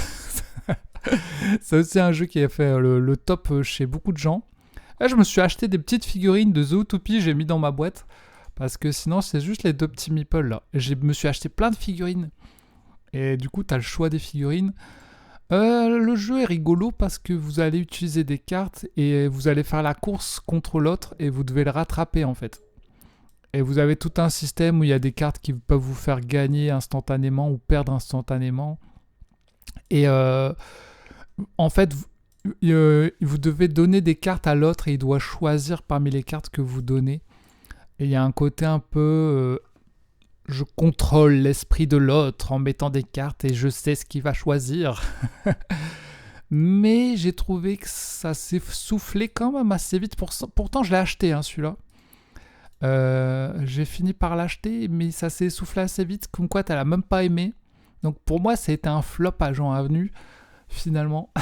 C'est aussi un jeu qui a fait le top chez beaucoup de gens. Là, je me suis acheté des petites figurines de Zootopia, j'ai mis dans ma boîte, parce que sinon c'est juste les 2 petits meeples là. Je me suis acheté plein de figurines, et du coup t'as le choix des figurines. Le jeu est rigolo parce que vous allez utiliser des cartes et vous allez faire la course contre l'autre et vous devez le rattraper en fait. Et vous avez tout un système où il y a des cartes qui peuvent vous faire gagner instantanément ou perdre instantanément. Et en fait, vous devez donner des cartes à l'autre et il doit choisir parmi les cartes que vous donnez. Et il y a un côté un peu... je contrôle l'esprit de l'autre en mettant des cartes et je sais ce qu'il va choisir. Mais j'ai trouvé que ça s'est soufflé quand même assez vite. Pourtant, je l'ai acheté, hein, celui-là. J'ai fini par l'acheter, mais ça s'est soufflé assez vite. Comme quoi, tu l'as même pas aimé. Donc pour moi, ça a été un flop à Jean Avenue, finalement.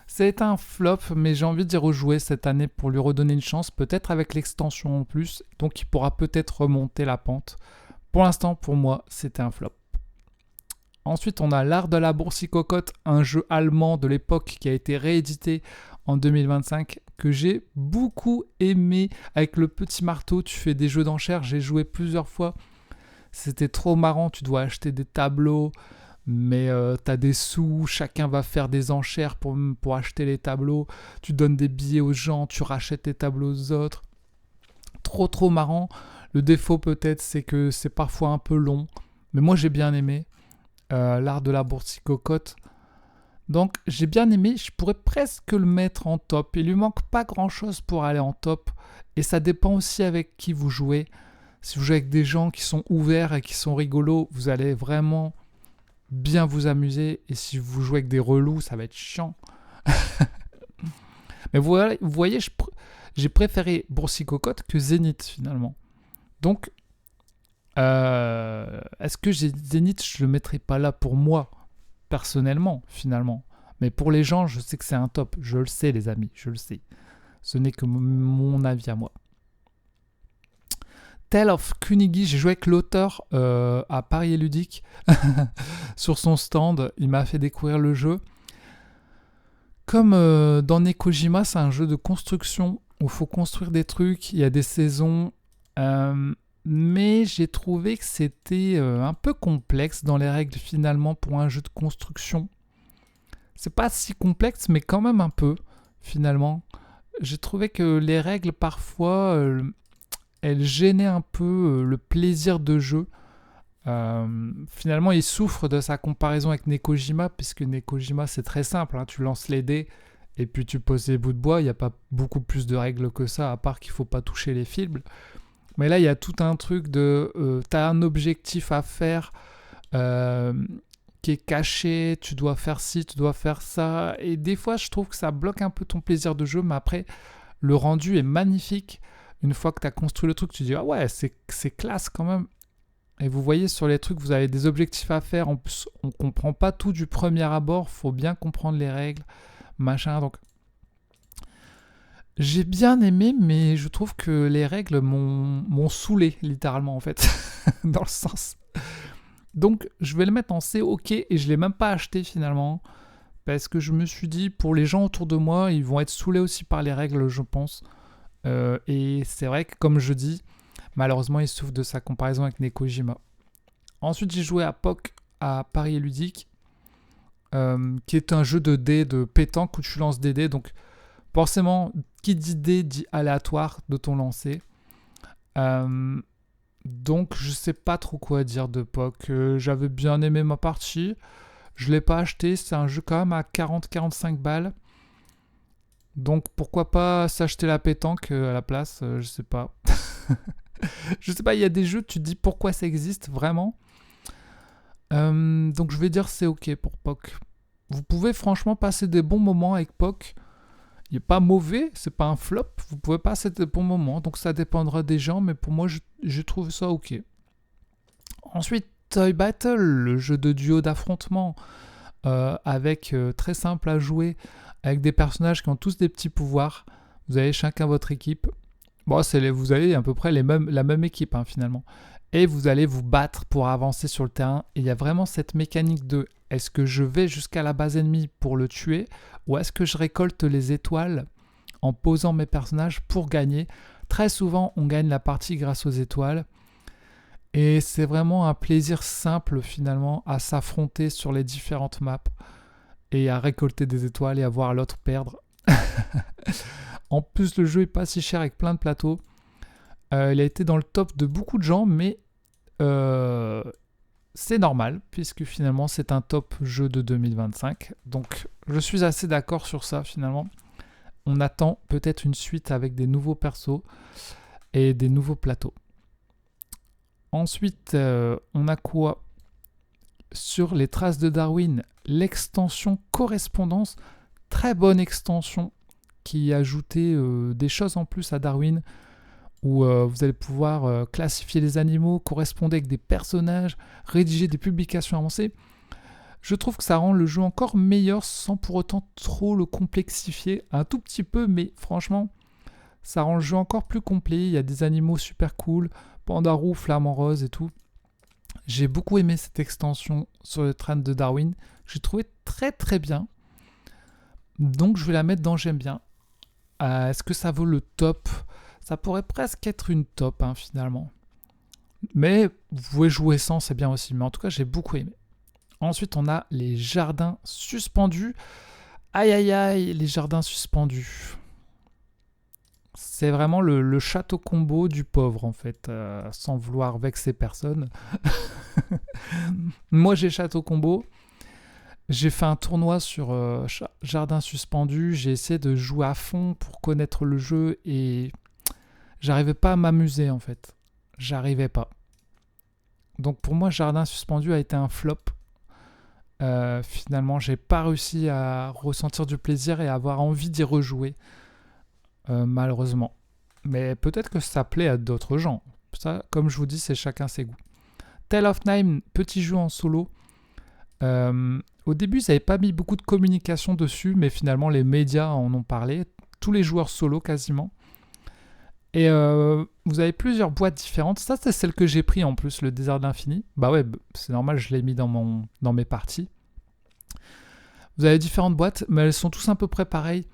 C'est un flop, mais j'ai envie d'y rejouer cette année pour lui redonner une chance, peut-être avec l'extension en plus, donc il pourra peut-être remonter la pente. Pour l'instant, pour moi, c'était un flop. Ensuite, on a l'Art de la boursicocotte, un jeu allemand de l'époque qui a été réédité en 2025, que j'ai beaucoup aimé. Avec le petit marteau, tu fais des jeux d'enchères, j'ai joué plusieurs fois. C'était trop marrant, tu dois acheter des tableaux, mais t'as des sous, chacun va faire des enchères pour acheter les tableaux, tu donnes des billets aux gens, tu rachètes les tableaux aux autres. Trop marrant. Le défaut peut-être, c'est que c'est parfois un peu long, mais moi j'ai bien aimé l'Art de la boursicocotte. Donc j'ai bien aimé, je pourrais presque le mettre en top. Il lui manque pas grand-chose pour aller en top, et ça dépend aussi avec qui vous jouez. Si vous jouez avec des gens qui sont ouverts et qui sont rigolos, vous allez vraiment bien vous amuser. Et si vous jouez avec des relous, ça va être chiant. Mais vous voyez, j'ai préféré boursicocotte que Zénith finalement. Donc, est-ce que Zénith, je le mettrai pas là pour moi, personnellement, finalement. Mais pour les gens, je sais que c'est un top. Je le sais, les amis, je le sais. Ce n'est que mon avis à moi. Tale of Kunigi, j'ai joué avec l'auteur à Paris et Ludique sur son stand. Il m'a fait découvrir le jeu. Comme dans Nekojima, c'est un jeu de construction où il faut construire des trucs. Il y a des saisons. Mais j'ai trouvé que c'était un peu complexe dans les règles finalement pour un jeu de construction. C'est pas si complexe, mais quand même un peu finalement. J'ai trouvé que les règles parfois... elle gênait un peu le plaisir de jeu. Finalement, il souffre de sa comparaison avec Nekojima, puisque Nekojima, c'est très simple. Hein, tu lances les dés et puis tu poses les bouts de bois. Il n'y a pas beaucoup plus de règles que ça, à part qu'il ne faut pas toucher les fibres. Mais là, il y a tout un truc de... tu as un objectif à faire qui est caché. Tu dois faire ci, tu dois faire ça. Et des fois, je trouve que ça bloque un peu ton plaisir de jeu. Mais après, le rendu est magnifique. Une fois que tu as construit le truc, tu dis « Ah ouais, c'est classe quand même ». Et vous voyez sur les trucs, vous avez des objectifs à faire. En plus, on ne comprend pas tout du premier abord. Il faut bien comprendre les règles, machin. Donc, j'ai bien aimé, mais je trouve que les règles m'ont saoulé, littéralement, en fait. Dans le sens. Donc, je vais le mettre en COK et je ne l'ai même pas acheté finalement. Parce que je me suis dit, pour les gens autour de moi, ils vont être saoulés aussi par les règles, je pense. Et c'est vrai que, comme je dis, malheureusement, il souffre de sa comparaison avec Nekojima. Ensuite, j'ai joué à POC, à Paris et Ludique, qui est un jeu de dés, de pétanque, où tu lances des dés. Donc, forcément, qui dit dés dit aléatoire de ton lancer. Donc, je sais pas trop quoi dire de POC. J'avais bien aimé ma partie. Je l'ai pas acheté. C'est un jeu quand même à 40-45 balles. Donc pourquoi pas s'acheter la pétanque à la place, je sais pas. Je sais pas, il y a des jeux, tu te dis pourquoi ça existe vraiment. Donc je vais dire c'est ok pour POC. Vous pouvez franchement passer des bons moments avec POC. Il n'est pas mauvais, c'est pas un flop. Vous pouvez passer des bons moments, donc ça dépendra des gens, mais pour moi je trouve ça ok. Ensuite, Toy Battle, le jeu de duo d'affrontement avec très simple à jouer, avec des personnages qui ont tous des petits pouvoirs. Vous avez chacun votre équipe. Bon, vous avez à peu près la même équipe hein, finalement. Et vous allez vous battre pour avancer sur le terrain. Et il y a vraiment cette mécanique de est-ce que je vais jusqu'à la base ennemie pour le tuer ou est-ce que je récolte les étoiles en posant mes personnages pour gagner. Très souvent, on gagne la partie grâce aux étoiles. Et c'est vraiment un plaisir simple finalement à s'affronter sur les différentes maps et à récolter des étoiles et à voir l'autre perdre. En plus, le jeu est pas si cher avec plein de plateaux. Il a été dans le top de beaucoup de gens, mais c'est normal, puisque finalement c'est un top jeu de 2025. Donc je suis assez d'accord sur ça finalement. On attend peut-être une suite avec des nouveaux persos et des nouveaux plateaux. Ensuite, on a quoi? Sur les traces de Darwin, l'extension correspondance, très bonne extension qui ajoutait des choses en plus à Darwin, où vous allez pouvoir classifier les animaux, correspondre avec des personnages, rédiger des publications avancées. Je trouve que ça rend le jeu encore meilleur sans pour autant trop le complexifier, un tout petit peu, mais franchement, ça rend le jeu encore plus complet. Il y a des animaux super cool, panda roux, flamant rose et tout. J'ai beaucoup aimé cette extension sur le train de Darwin. J'ai trouvé très très bien. Donc je vais la mettre dans j'aime bien. Est-ce que ça vaut le top? Ça pourrait presque être une top finalement. Mais vous pouvez jouer sans, c'est bien aussi. Mais en tout cas, j'ai beaucoup aimé. Ensuite, on a les jardins suspendus. Aïe aïe aïe, les jardins suspendus. C'est vraiment le château combo du pauvre en fait, sans vouloir vexer personne. Moi j'ai château combo. J'ai fait un tournoi sur jardin suspendu. J'ai essayé de jouer à fond pour connaître le jeu et j'arrivais pas à m'amuser en fait. J'arrivais pas. Donc pour moi, jardin suspendu a été un flop. Finalement, j'ai pas réussi à ressentir du plaisir et à avoir envie d'y rejouer. Malheureusement. Mais peut-être que ça plaît à d'autres gens. Ça, comme je vous dis, c'est chacun ses goûts. Tale of Nine, petit jeu en solo. Au début, ils n'avaient pas mis beaucoup de communication dessus, mais finalement, les médias en ont parlé. Tous les joueurs solo, quasiment. Et vous avez plusieurs boîtes différentes. Ça, c'est celle que j'ai pris en plus, le désert de l'infini. Bah ouais, c'est normal, je l'ai mis dans mes parties. Vous avez différentes boîtes, mais elles sont tous à peu près pareilles.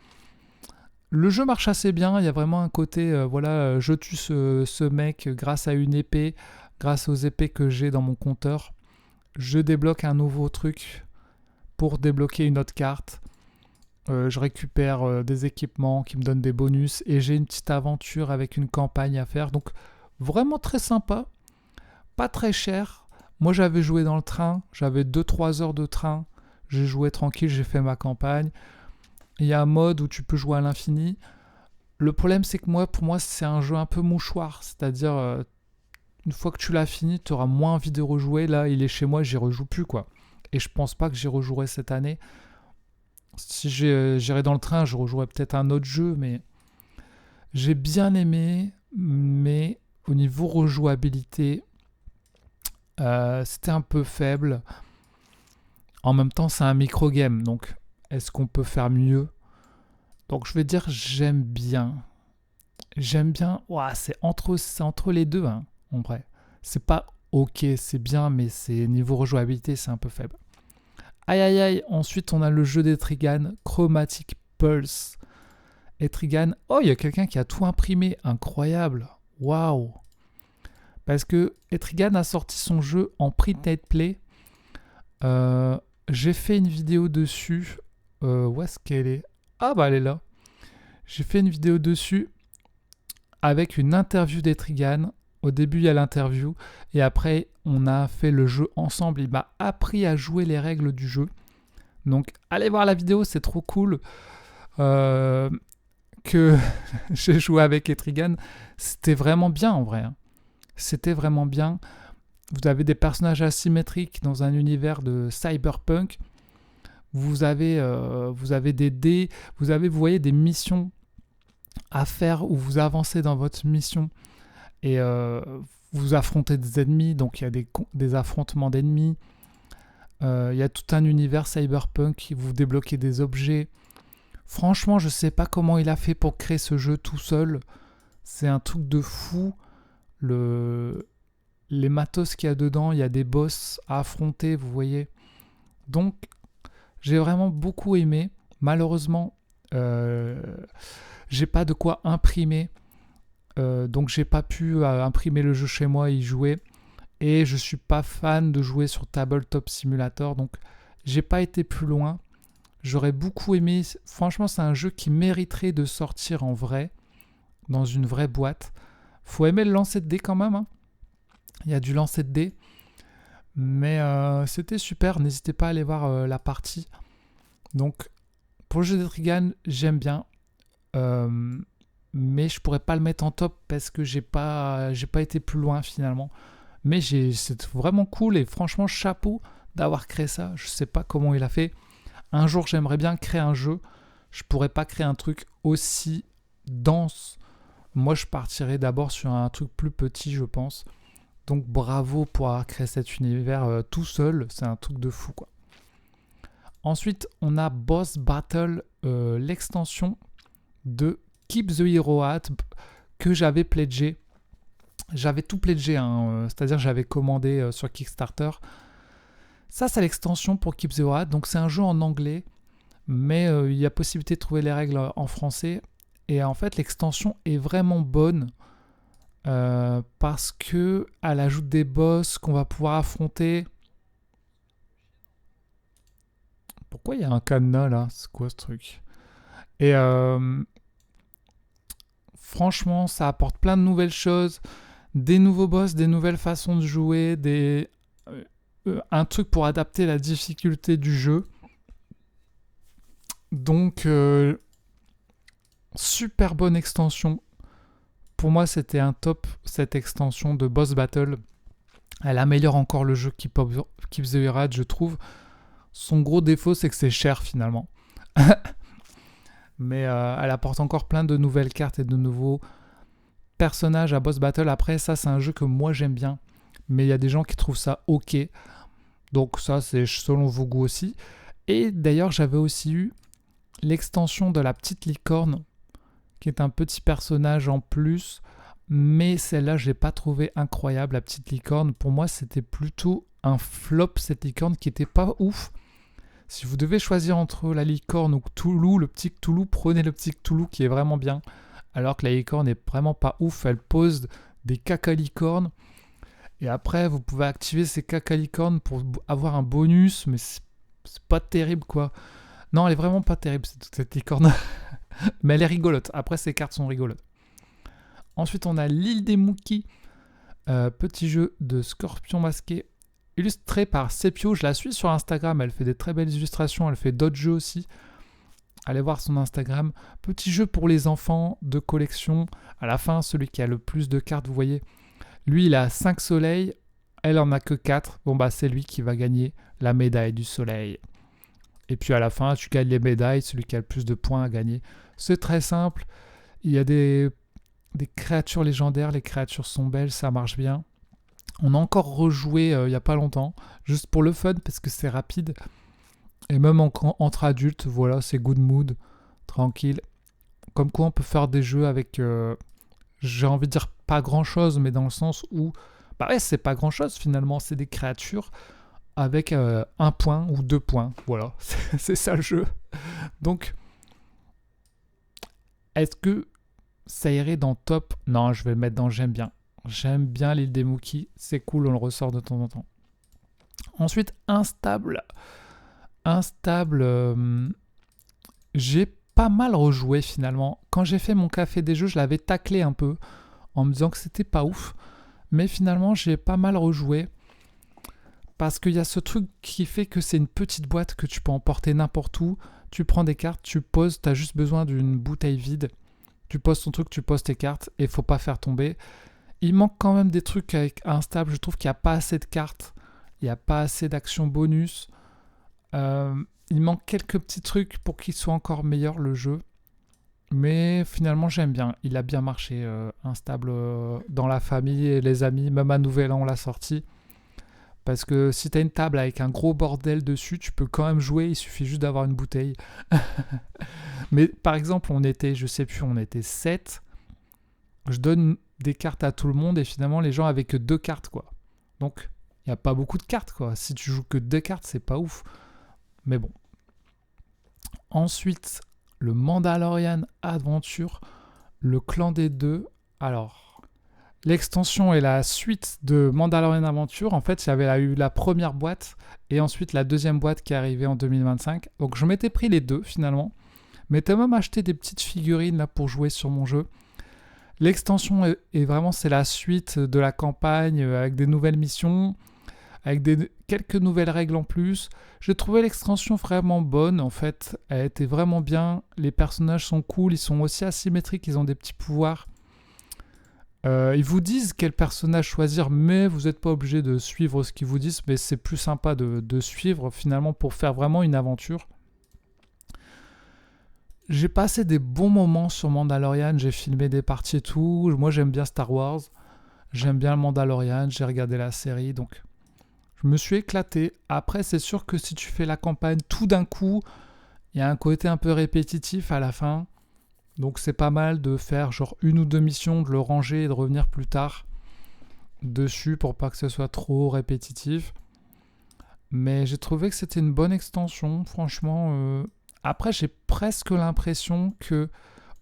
Le jeu marche assez bien, il y a vraiment un côté, je tue ce mec grâce à une épée, grâce aux épées que j'ai dans mon compteur. Je débloque un nouveau truc pour débloquer une autre carte. Je récupère des équipements qui me donnent des bonus et j'ai une petite aventure avec une campagne à faire. Donc vraiment très sympa, pas très cher. Moi j'avais joué dans le train, j'avais 2-3 heures de train. J'ai joué tranquille, j'ai fait ma campagne. Il y a un mode où tu peux jouer à l'infini. Le problème, c'est que pour moi, c'est un jeu un peu mouchoir. C'est-à-dire, une fois que tu l'as fini, tu auras moins envie de rejouer. Là, il est chez moi, j'y rejoue plus, quoi. Et je pense pas que j'y rejouerai cette année. Si j'irai dans le train, je rejouerai peut-être un autre jeu, mais j'ai bien aimé. Mais au niveau rejouabilité, c'était un peu faible. En même temps, c'est un micro-game, donc est-ce qu'on peut faire mieux? Donc je vais dire j'aime bien. J'aime bien. Ouah, c'est entre les deux, en vrai. C'est pas ok, c'est bien, mais c'est niveau rejouabilité, c'est un peu faible. Aïe aïe aïe. Ensuite, on a le jeu d'Etrigan, Chromatic Pulse. Etrigan. Oh, il y a quelqu'un qui a tout imprimé. Incroyable. Waouh. Parce que Etrigan a sorti son jeu en print and play. J'ai fait une vidéo dessus. Où est-ce qu'elle est? Ah bah elle est là. J'ai fait une vidéo dessus avec une interview d'Etrigan. Au début il y a l'interview et après on a fait le jeu ensemble. Il m'a appris à jouer les règles du jeu. Donc allez voir la vidéo, c'est trop cool que j'ai joué avec Etrigan. C'était vraiment bien en vrai. C'était vraiment bien. Vous avez des personnages asymétriques dans un univers de cyberpunk. Vous avez des dés, vous voyez des missions à faire où vous avancez dans votre mission et vous affrontez des ennemis, donc il y a des affrontements d'ennemis. Il y a tout un univers cyberpunk, vous débloquez des objets. Franchement, je sais pas comment il a fait pour créer ce jeu tout seul. C'est un truc de fou. Les matos qu'il y a dedans, il y a des boss à affronter, vous voyez. Donc, j'ai vraiment beaucoup aimé. Malheureusement, j'ai pas de quoi imprimer. Donc, j'ai pas pu imprimer le jeu chez moi et y jouer. Et je suis pas fan de jouer sur Tabletop Simulator. Donc, j'ai pas été plus loin. J'aurais beaucoup aimé. Franchement, c'est un jeu qui mériterait de sortir en vrai, dans une vraie boîte. Faut aimer le lancer de dés quand même, hein. Il y a du lancer de dés. Mais c'était super. N'hésitez pas à aller voir la partie. Donc, pour le jeu d'Etrigan, j'aime bien. Mais je pourrais pas le mettre en top parce que j'ai pas été plus loin finalement. Mais c'est vraiment cool et franchement, chapeau d'avoir créé ça. Je sais pas comment il a fait. Un jour, j'aimerais bien créer un jeu. Je pourrais pas créer un truc aussi dense. Moi, je partirais d'abord sur un truc plus petit, je pense. Donc, bravo pour avoir créé cet univers tout seul. C'est un truc de fou, quoi. Ensuite, on a Boss Battle, l'extension de Keep the Hero Hat que j'avais pledgé. J'avais tout pledgé, hein, c'est-à-dire j'avais commandé sur Kickstarter. Ça, c'est l'extension pour Keep the Hero Hat. Donc, c'est un jeu en anglais, mais il y a possibilité de trouver les règles en français. Et en fait, l'extension est vraiment bonne parce que elle ajoute des boss qu'on va pouvoir affronter. Pourquoi il y a un cadenas là? C'est quoi ce truc? Et franchement, ça apporte plein de nouvelles choses, des nouveaux boss, des nouvelles façons de jouer, un truc pour adapter la difficulté du jeu. Donc, super bonne extension. Pour moi, c'était un top, cette extension de Boss Battle. Elle améliore encore le jeu Keep the Hero Hat, je trouve. Son gros défaut, c'est que c'est cher finalement. Mais elle apporte encore plein de nouvelles cartes et de nouveaux personnages à Boss Battle. Après, ça, c'est un jeu que moi, j'aime bien. Mais il y a des gens qui trouvent ça ok. Donc ça, c'est selon vos goûts aussi. Et d'ailleurs, j'avais aussi eu l'extension de la petite licorne, qui est un petit personnage en plus. Mais celle-là, je ne l'ai pas trouvée incroyable, la petite licorne. Pour moi, c'était plutôt un flop, cette licorne, qui n'était pas ouf. Si vous devez choisir entre la licorne ou Cthulhu, le petit Cthulhu, prenez le petit Cthulhu qui est vraiment bien. Alors que la licorne n'est vraiment pas ouf, elle pose des caca-licornes. Et après, vous pouvez activer ces caca-licornes pour avoir un bonus, mais c'est pas terrible quoi. Non, elle est vraiment pas terrible cette licorne. Mais elle est rigolote. Après, ces cartes sont rigolotes. Ensuite, on a l'île des Mookies, petit jeu de scorpion masqué. Illustrée par Sepio, je la suis sur Instagram, elle fait des très belles illustrations, elle fait d'autres jeux aussi. Allez voir son Instagram. Petit jeu pour les enfants de collection. À la fin, celui qui a le plus de cartes, vous voyez. Lui, il a 5 soleils, elle en a que 4. Bon, bah, c'est lui qui va gagner la médaille du soleil. Et puis à la fin, tu gagnes les médailles, celui qui a le plus de points à gagner. C'est très simple. Il y a des créatures légendaires, les créatures sont belles, ça marche bien. On a encore rejoué il n'y a pas longtemps, juste pour le fun, parce que c'est rapide. Et même entre adultes, voilà, c'est good mood, tranquille. Comme quoi on peut faire des jeux avec, j'ai envie de dire pas grand-chose, mais dans le sens où, bah ouais, c'est pas grand-chose finalement, c'est des créatures avec 1 point ou 2 points, voilà, c'est ça le jeu. Donc, est-ce que ça irait dans top? Non, je vais le mettre dans j'aime bien. J'aime bien l'île des Mookies, c'est cool, on le ressort de temps en temps. Ensuite, Instable. J'ai pas mal rejoué finalement. Quand j'ai fait mon café des jeux, je l'avais taclé un peu en me disant que c'était pas ouf. Mais finalement, j'ai pas mal rejoué. Parce qu'il y a ce truc qui fait que c'est une petite boîte que tu peux emporter n'importe où. Tu prends des cartes, tu poses, tu as juste besoin d'une bouteille vide. Tu poses ton truc, tu poses tes cartes et faut pas faire tomber. Il manque quand même des trucs avec Instable. Je trouve qu'il n'y a pas assez de cartes. Il n'y a pas assez d'actions bonus. Il manque quelques petits trucs pour qu'il soit encore meilleur le jeu. Mais finalement j'aime bien. Il a bien marché Instable dans la famille et les amis. Même à Nouvel An on l'a sorti. Parce que si tu as une table avec un gros bordel dessus, tu peux quand même jouer. Il suffit juste d'avoir une bouteille. Mais par exemple on était 7. Je donne des cartes à tout le monde et finalement les gens avaient que 2 cartes quoi. Donc il n'y a pas beaucoup de cartes quoi. Si tu joues que 2 cartes c'est pas ouf. Mais bon. Ensuite, le Mandalorian Adventure, le clan des 2. Alors, l'extension est la suite de Mandalorian Adventure. En fait, il y avait eu la première boîte et ensuite la deuxième boîte qui est arrivée en 2025. Donc, je m'étais pris les deux finalement. Mais t'as même acheté des petites figurines là pour jouer sur mon jeu. L'extension est vraiment, c'est la suite de la campagne avec des nouvelles missions, avec quelques nouvelles règles en plus. J'ai trouvé l'extension vraiment bonne, en fait. Elle était vraiment bien. Les personnages sont cool, ils sont aussi asymétriques, ils ont des petits pouvoirs. Ils vous disent quel personnage choisir, mais vous n'êtes pas obligé de suivre ce qu'ils vous disent, mais c'est plus sympa de suivre finalement pour faire vraiment une aventure. J'ai passé des bons moments sur Mandalorian, j'ai filmé des parties et tout. Moi j'aime bien Star Wars, j'aime bien le Mandalorian, j'ai regardé la série, donc je me suis éclaté. Après c'est sûr que si tu fais la campagne tout d'un coup, il y a un côté un peu répétitif à la fin. Donc c'est pas mal de faire genre une ou deux missions, de le ranger et de revenir plus tard dessus pour pas que ce soit trop répétitif. Mais j'ai trouvé que c'était une bonne extension, franchement. Après j'ai presque l'impression que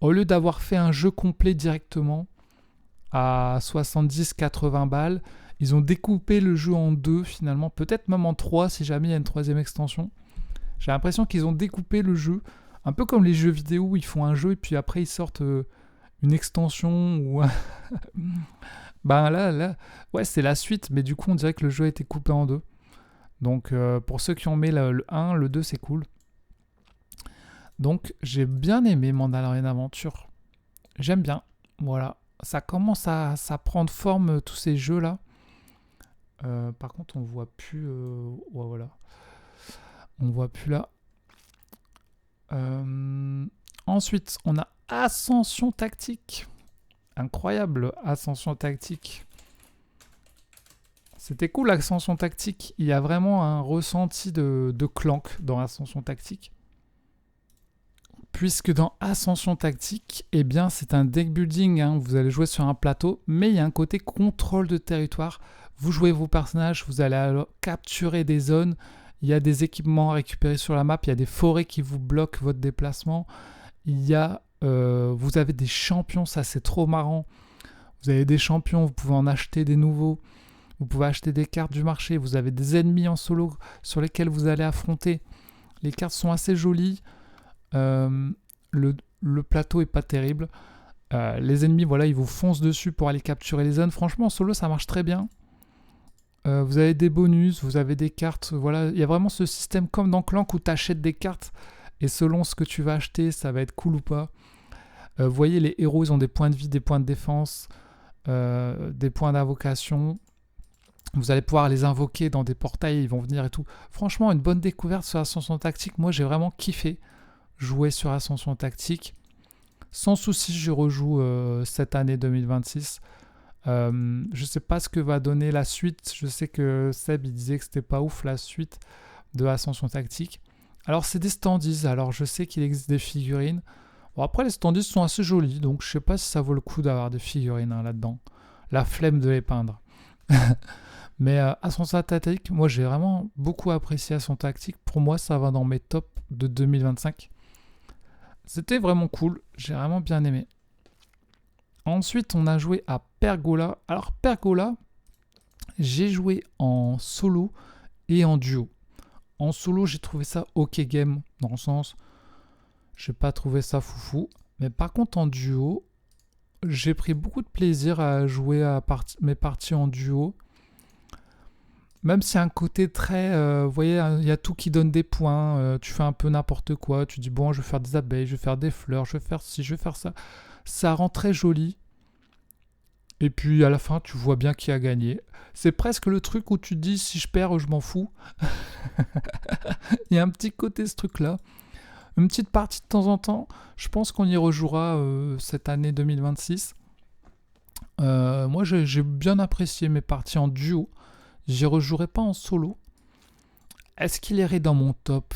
au lieu d'avoir fait un jeu complet directement à 70-80 balles, ils ont découpé le jeu en deux finalement, peut-être même en trois si jamais il y a une troisième extension. J'ai l'impression qu'ils ont découpé le jeu. Un peu comme les jeux vidéo où ils font un jeu et puis après ils sortent une extension ou ben là, ouais c'est la suite, mais du coup on dirait que le jeu a été coupé en deux. Donc pour ceux qui ont mis le 1, le 2 c'est cool. Donc j'ai bien aimé Mandalorian Adventure. J'aime bien, voilà. Ça commence à prendre forme tous ces jeux là. Par contre on voit plus... ouais, voilà. On voit plus là. Ensuite, on a Ascension Tactique. Incroyable, Ascension Tactique. C'était cool, Ascension Tactique. Il y a vraiment un ressenti de Clank dans Ascension Tactique. Puisque dans Ascension Tactique, eh bien, c'est un deck building. Hein. Vous allez jouer sur un plateau, mais il y a un côté contrôle de territoire. Vous jouez vos personnages, vous allez alors capturer des zones. Il y a des équipements à récupérer sur la map, il y a des forêts qui vous bloquent votre déplacement. Vous avez des champions, ça c'est trop marrant. Vous avez des champions, vous pouvez en acheter des nouveaux. Vous pouvez acheter des cartes du marché. Vous avez des ennemis en solo sur lesquels vous allez affronter. Les cartes sont assez jolies. Le plateau est pas terrible. Les ennemis, voilà, ils vous foncent dessus pour aller capturer les zones. Franchement, en solo, ça marche très bien. Vous avez des bonus, vous avez des cartes, voilà, il y a vraiment ce système comme dans Clank où tu achètes des cartes et selon ce que tu vas acheter, ça va être cool ou pas. Vous voyez, les héros, ils ont des points de vie, des points de défense, des points d'invocation. Vous allez pouvoir les invoquer dans des portails, ils vont venir et tout. Franchement, une bonne découverte sur Ascension Tactique. Moi, j'ai vraiment kiffé jouer sur Ascension Tactique. Sans souci, je rejoue cette année 2026. Je sais pas ce que va donner la suite. Je sais que Seb il disait que c'était pas ouf la suite de Ascension Tactique. Alors c'est des standees, alors je sais qu'il existe des figurines. Bon, après les standees sont assez jolis, donc je sais pas si ça vaut le coup d'avoir des figurines là-dedans. La flemme de les peindre. Mais Ascension Tactique, moi j'ai vraiment beaucoup apprécié Ascension Tactique. Pour moi ça va dans mes tops de 2025. C'était vraiment cool, j'ai vraiment bien aimé. Ensuite, on a joué à Pergola. Alors, Pergola, j'ai joué en solo et en duo. En solo, j'ai trouvé ça ok game, dans le sens, j'ai pas trouvé ça foufou. Mais par contre, en duo, j'ai pris beaucoup de plaisir à jouer mes parties en duo. Même s'il y a un côté très... vous voyez, il y a tout qui donne des points. Tu fais un peu n'importe quoi. Tu dis, bon, je vais faire des abeilles, je vais faire des fleurs, je vais faire ci, je vais faire ça. Ça rend très joli. Et puis à la fin, tu vois bien qui a gagné. C'est presque le truc où tu te dis, si je perds, je m'en fous. Il y a un petit côté ce truc-là. Une petite partie de temps en temps. Je pense qu'on y rejouera cette année 2026. Moi, j'ai bien apprécié mes parties en duo. J'y rejouerai pas en solo. Est-ce qu'il irait dans mon top ?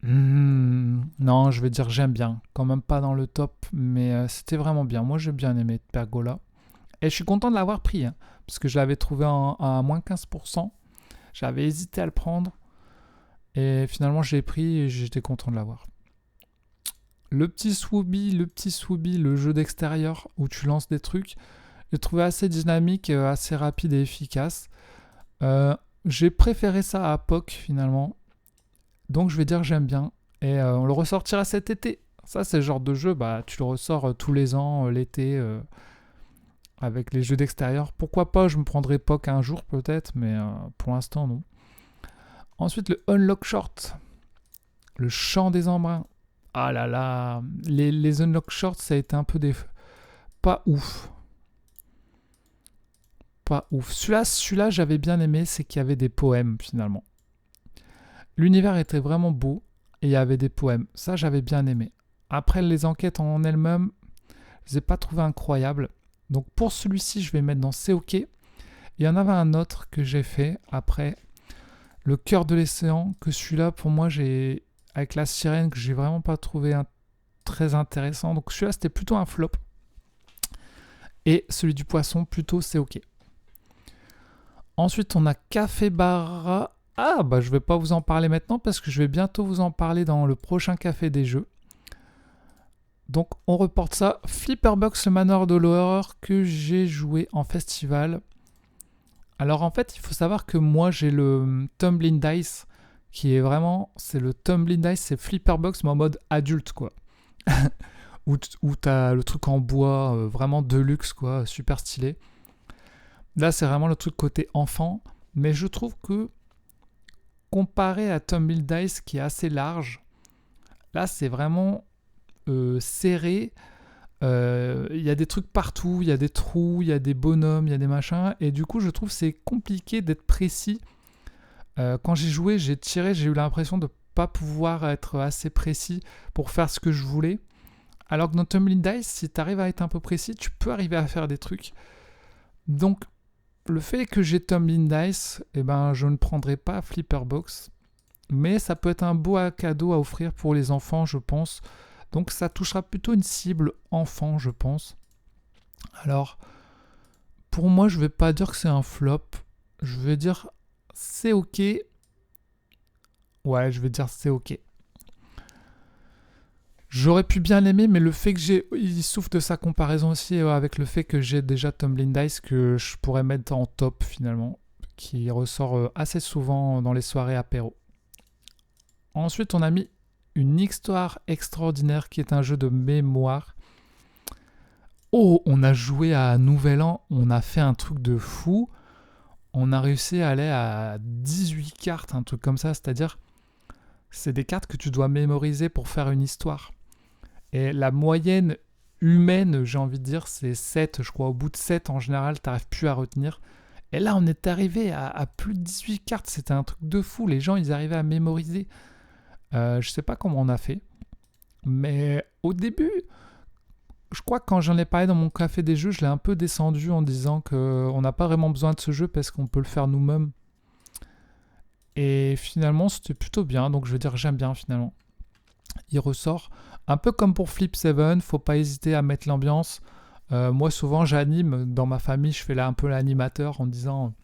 Non, je vais dire j'aime bien. Quand même pas dans le top, mais c'était vraiment bien. Moi, j'ai bien aimé Pergola. Et je suis content de l'avoir pris, hein, parce que je l'avais trouvé à moins 15%. J'avais hésité à le prendre. Et finalement, je l'ai pris et j'étais content de l'avoir. Le petit Swooby, le jeu d'extérieur où tu lances des trucs, j'ai trouvé assez dynamique, assez rapide et efficace. J'ai préféré ça à POC finalement. Donc je vais dire j'aime bien. Et on le ressortira cet été. Ça, c'est le genre de jeu, bah, tu le ressors tous les ans, l'été, avec les jeux d'extérieur. Pourquoi pas, je me prendrai POC un jour peut-être, mais pour l'instant, non. Ensuite, le Unlock Short, le chant des embruns. Ah là là, les Unlock Short, ça a été un peu des... Pas ouf. Pas ouf. Celui-là, j'avais bien aimé, c'est qu'il y avait des poèmes, finalement. L'univers était vraiment beau, et il y avait des poèmes. Ça, j'avais bien aimé. Après, les enquêtes en elles-mêmes, je les ai pas trouvées incroyables. Donc pour celui-ci, je vais mettre dans C'est OK. Il y en avait un autre que j'ai fait après, Le cœur de l'océan, que celui-là, pour moi, avec la sirène, que j'ai vraiment pas trouvé très intéressant. Donc celui-là, c'était plutôt un flop. Et celui du poisson, plutôt C'est OK. Ensuite, on a Café Barra. Ah, bah je vais pas vous en parler maintenant parce que je vais bientôt vous en parler dans le prochain Café des Jeux. Donc on reporte ça. Flipperbox, le manoir de l'horreur que j'ai joué en festival. Alors en fait, il faut savoir que moi j'ai le Tumbling Dice qui est vraiment, c'est le Tumbling Dice, c'est Flipperbox mais en mode adulte quoi. où t'as le truc en bois vraiment de luxe quoi, super stylé. Là c'est vraiment le truc côté enfant, mais je trouve que comparé à Tumbling Dice qui est assez large, là c'est vraiment serré. Il y a des trucs partout, il y a des trous, il y a des bonhommes, il y a des machins, et du coup je trouve que c'est compliqué d'être précis. Quand j'ai joué, j'ai tiré, j'ai eu l'impression de pas pouvoir être assez précis pour faire ce que je voulais. Alors que dans Tumbling Dice, si tu arrives à être un peu précis, tu peux arriver à faire des trucs. Donc le fait que j'ai Tumbling Dice, eh ben, je ne prendrai pas Flipperbox, mais ça peut être un beau cadeau à offrir pour les enfants, je pense. Donc ça touchera plutôt une cible enfant, je pense. Alors, pour moi, je vais pas dire que c'est un flop. Je vais dire c'est OK. Ouais, je vais dire c'est OK. J'aurais pu bien l'aimer, mais le fait que il souffre de sa comparaison aussi avec le fait que j'ai déjà Tumbling Dice que je pourrais mettre en top finalement, qui ressort assez souvent dans les soirées apéro. Ensuite, on a mis Une histoire extraordinaire qui est un jeu de mémoire. Oh, on a joué à Nouvel An, on a fait un truc de fou. On a réussi à aller à 18 cartes, un truc comme ça, c'est-à-dire c'est des cartes que tu dois mémoriser pour faire une histoire. Et la moyenne humaine, j'ai envie de dire, c'est 7, je crois. Au bout de 7, en général, tu n'arrives plus à retenir. Et là, on est arrivé à plus de 18 cartes, c'était un truc de fou. Les gens, ils arrivaient à mémoriser. Je sais pas comment on a fait, mais au début, je crois que quand j'en ai parlé dans mon café des jeux, je l'ai un peu descendu en disant qu'on n'a pas vraiment besoin de ce jeu parce qu'on peut le faire nous-mêmes. Et finalement, c'était plutôt bien, donc je veux dire j'aime bien finalement. Il ressort un peu comme pour Flip 7, faut pas hésiter à mettre l'ambiance. Moi souvent j'anime, dans ma famille je fais là un peu l'animateur en disant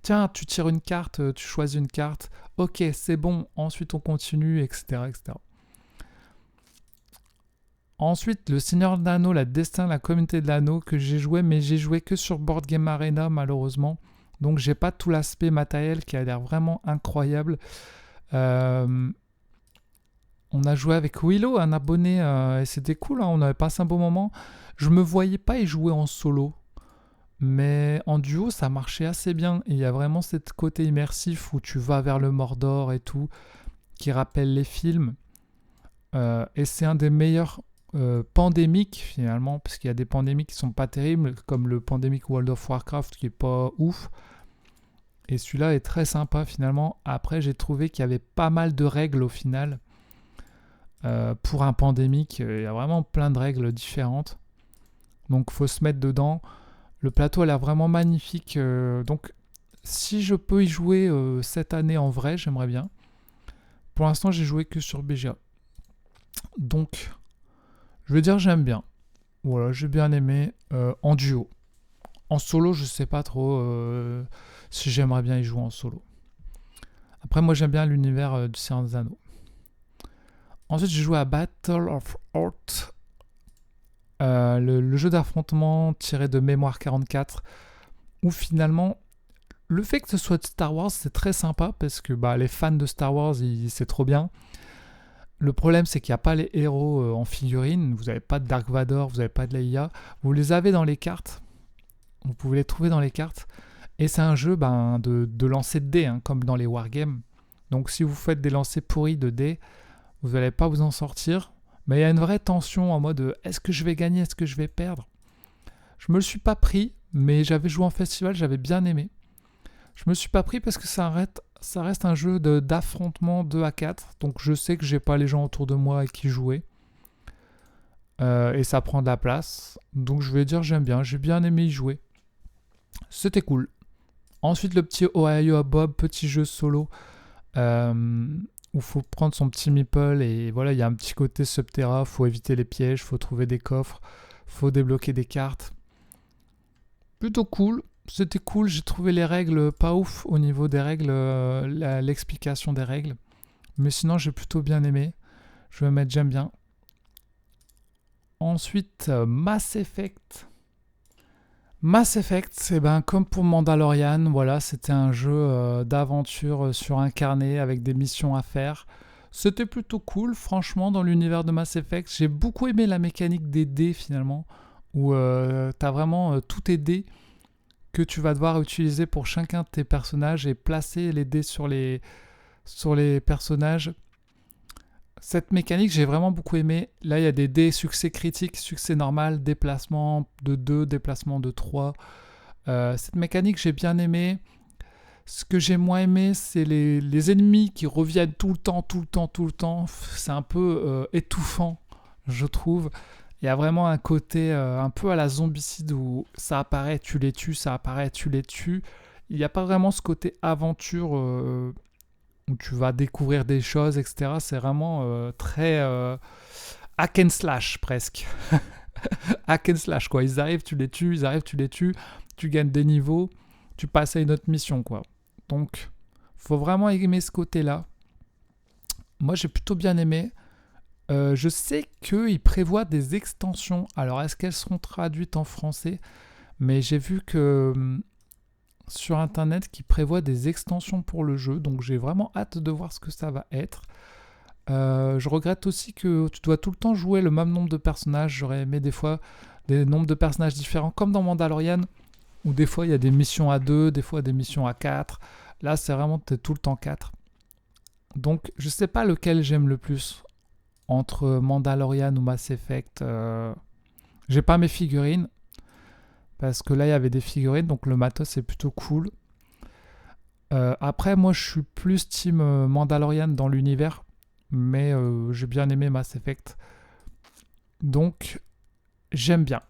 tiens, tu tires une carte, tu choisis une carte, ok, c'est bon, ensuite on continue, etc. etc. Ensuite, le Seigneur de l'Anneau, la Destin, la Communauté de l'Anneau, que j'ai joué, mais j'ai joué que sur Board Game Arena, malheureusement. Donc j'ai pas tout l'aspect matériel qui a l'air vraiment incroyable. On a joué avec Willow, un abonné, et c'était cool, hein, on avait passé un bon moment. Je me voyais pas y jouer en solo. Mais en duo, ça marchait assez bien. Et il y a vraiment ce côté immersif où tu vas vers le Mordor et tout, qui rappelle les films. Et c'est un des meilleurs pandémiques finalement, parce qu'il y a des pandémiques qui sont pas terribles, comme le pandémique World of Warcraft qui est pas ouf. Et celui-là est très sympa finalement. Après, j'ai trouvé qu'il y avait pas mal de règles au final. Pour un pandémique, il y a vraiment plein de règles différentes. Donc, faut se mettre dedans. Le plateau a l'air vraiment magnifique. Donc, si je peux y jouer cette année en vrai, j'aimerais bien. Pour l'instant, j'ai joué que sur BGA. Donc, je veux dire, j'aime bien. Voilà, j'ai bien aimé en duo. En solo, je sais pas trop si j'aimerais bien y jouer en solo. Après, moi, j'aime bien l'univers du Seigneur des Anneaux. Ensuite, j'ai joué à Battle of Earth. Le jeu d'affrontement tiré de Mémoire 44, où finalement le fait que ce soit de Star Wars c'est très sympa parce que les fans de Star Wars c'est trop bien. Le problème, c'est qu'il n'y a pas les héros en figurine. Vous n'avez pas de Dark Vador, vous n'avez pas de Leia. Vous les avez dans les cartes. Vous pouvez les trouver dans les cartes. Et c'est un jeu de lancer de dés, hein, comme dans les wargames. Donc si vous faites des lancers pourris de dés, vous n'allez pas vous en sortir. Mais il y a une vraie tension en mode est-ce que je vais gagner, est-ce que je vais perdre? Je me le suis pas pris, mais j'avais joué en festival, j'avais bien aimé. Je me suis pas pris parce que ça reste un jeu d'affrontement 2 à 4. Donc je sais que j'ai pas les gens autour de moi avec qui jouer. Et ça prend de la place. Donc je vais dire j'aime bien, j'ai bien aimé y jouer. C'était cool. Ensuite le petit Ohio Bob, petit jeu solo. Où il faut prendre son petit meeple et voilà, il y a un petit côté Subterra, faut éviter les pièges, faut trouver des coffres, faut débloquer des cartes. Plutôt cool, c'était cool, j'ai trouvé les règles pas ouf au niveau des règles, l'explication des règles. Mais sinon j'ai plutôt bien aimé, je vais mettre j'aime bien. Ensuite, Mass Effect. Mass Effect, c'est comme pour Mandalorian, voilà, c'était un jeu d'aventure sur un carnet avec des missions à faire. C'était plutôt cool, franchement, dans l'univers de Mass Effect. J'ai beaucoup aimé la mécanique des dés, finalement, où t'as vraiment tous tes dés que tu vas devoir utiliser pour chacun de tes personnages et placer les dés sur les personnages. Cette mécanique, j'ai vraiment beaucoup aimé. Là, il y a des dés succès critique, succès normal, déplacement de 2, déplacement de 3. Cette mécanique, j'ai bien aimé. Ce que j'ai moins aimé, c'est les ennemis qui reviennent tout le temps. C'est un peu étouffant, je trouve. Il y a vraiment un côté un peu à la zombicide où ça apparaît, tu les tues, ça apparaît, tu les tues. Il n'y a pas vraiment ce côté aventure où tu vas découvrir des choses, etc. C'est vraiment très hack and slash presque. Hack and slash, quoi. Ils arrivent, tu les tues, tu gagnes des niveaux, tu passes à une autre mission, quoi. Donc, faut vraiment aimer ce côté-là. Moi, j'ai plutôt bien aimé. Je sais qu'ils prévoient des extensions. Alors, est-ce qu'elles seront traduites en français? Mais j'ai vu que sur internet qui prévoit des extensions pour le jeu, donc j'ai vraiment hâte de voir ce que ça va être. Je regrette aussi que tu dois tout le temps jouer le même nombre de personnages. J'aurais aimé des fois des nombres de personnages différents, comme dans Mandalorian, où des fois il y a des missions à 2, des fois des missions à 4. Là c'est vraiment t'es tout le temps 4. Donc je sais pas lequel j'aime le plus entre Mandalorian ou Mass Effect. J'ai pas mes figurines, parce que là il y avait des figurines, donc le matos est plutôt cool. Après moi je suis plus team Mandalorian dans l'univers, mais j'ai bien aimé Mass Effect. Donc j'aime bien.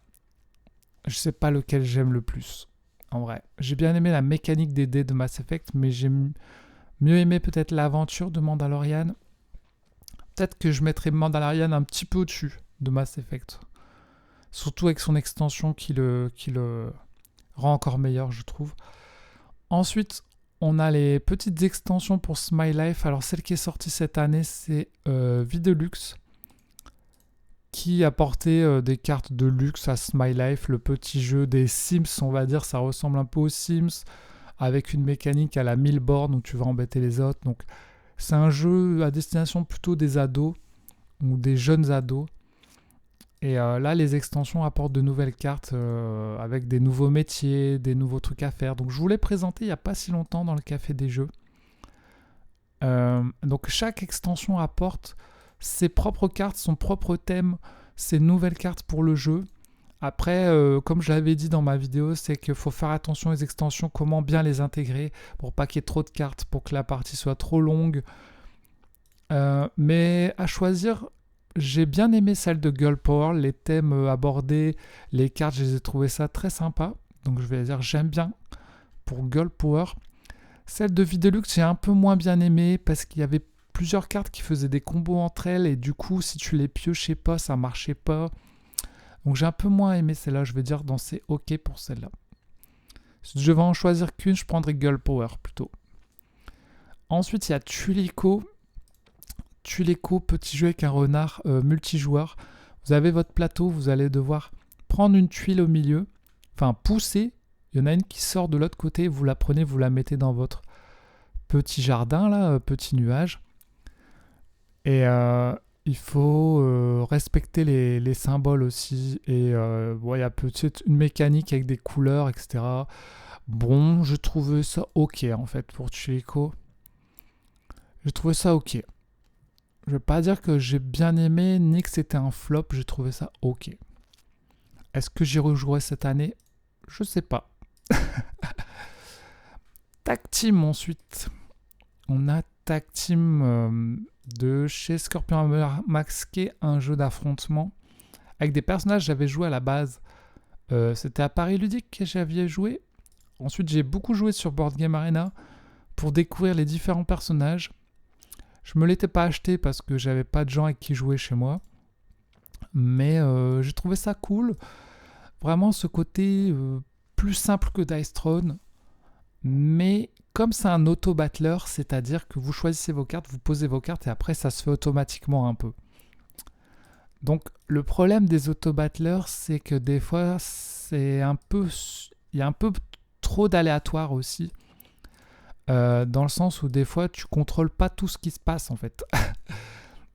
Je sais pas lequel j'aime le plus, en vrai. J'ai bien aimé la mécanique des dés de Mass Effect, mais j'ai mieux aimé peut-être l'aventure de Mandalorian. Peut-être que je mettrais Mandalorian un petit peu au-dessus de Mass Effect. Surtout avec son extension qui le rend encore meilleur, je trouve. Ensuite, on a les petites extensions pour Smile Life. Alors celle qui est sortie cette année, c'est Videlux, qui apportait des cartes de luxe à Smile Life, le petit jeu des Sims, on va dire. Ça ressemble un peu aux Sims, avec une mécanique à la 1000 bornes où tu vas embêter les autres. Donc c'est un jeu à destination plutôt des ados ou des jeunes ados. Et là, les extensions apportent de nouvelles cartes avec des nouveaux métiers, des nouveaux trucs à faire. Donc je vous l'ai présenté il n'y a pas si longtemps dans le Café des Jeux. Donc chaque extension apporte ses propres cartes, son propre thème, ses nouvelles cartes pour le jeu. Après, comme je l'avais dit dans ma vidéo, c'est qu'il faut faire attention aux extensions, comment bien les intégrer pour pas qu'il y ait trop de cartes, pour que la partie soit trop longue. Mais à choisir, j'ai bien aimé celle de Girl Power, les thèmes abordés, les cartes, je les ai trouvées ça très sympa. Donc je vais dire j'aime bien pour Girl Power. Celle de Videlux, j'ai un peu moins bien aimé parce qu'il y avait plusieurs cartes qui faisaient des combos entre elles et du coup, si tu les piochais pas, ça marchait pas. Donc j'ai un peu moins aimé celle-là, je vais dire donc c'est ok pour celle-là. Si je vais en choisir qu'une, je prendrais Girl Power plutôt. Ensuite, il y a Tulico. Tulico, petit jeu avec un renard multijoueur. Vous avez votre plateau, vous allez devoir prendre une tuile au milieu, enfin pousser. Il y en a une qui sort de l'autre côté, vous la prenez, vous la mettez dans votre petit jardin, là, petit nuage. Et il faut respecter les symboles aussi. Et bon, il y a peut-être une mécanique avec des couleurs, etc. Bon, je trouvais ça ok en fait pour Chieko. J'ai trouvé ça ok. Je vais pas dire que j'ai bien aimé ni que c'était un flop, j'ai trouvé ça ok. Est-ce que j'y rejouerai cette année? Je sais pas. Tag Team ensuite. On a Tag Team de chez Scorpion Max, qui est un jeu d'affrontement avec des personnages que j'avais joué à la base. C'était à Paris Ludique que j'avais joué. Ensuite, j'ai beaucoup joué sur Board Game Arena pour découvrir les différents personnages. Je me l'étais pas acheté parce que j'avais pas de gens avec qui jouer chez moi. Mais j'ai trouvé ça cool. Vraiment ce côté plus simple que Dice Throne. Mais comme c'est un auto-battler, c'est-à-dire que vous choisissez vos cartes, vous posez vos cartes et après ça se fait automatiquement un peu. Donc le problème des auto-battlers, c'est que des fois il y a un peu trop d'aléatoire aussi. Dans le sens où des fois tu contrôles pas tout ce qui se passe en fait.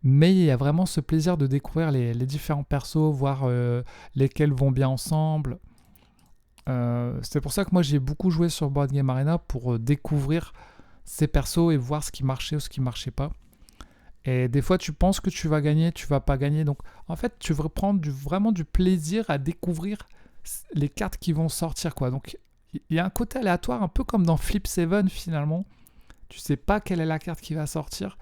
Mais il y a vraiment ce plaisir de découvrir les différents persos, voir lesquels vont bien ensemble. C'est pour ça que moi j'ai beaucoup joué sur Board Game Arena pour découvrir ces persos et voir ce qui marchait ou ce qui marchait pas. Et des fois tu penses que tu vas gagner, tu vas pas gagner. Donc en fait tu vas prendre vraiment du plaisir à découvrir les cartes qui vont sortir, quoi. Donc il y a un côté aléatoire, un peu comme dans Flip 7 finalement. Tu sais pas quelle est la carte qui va sortir.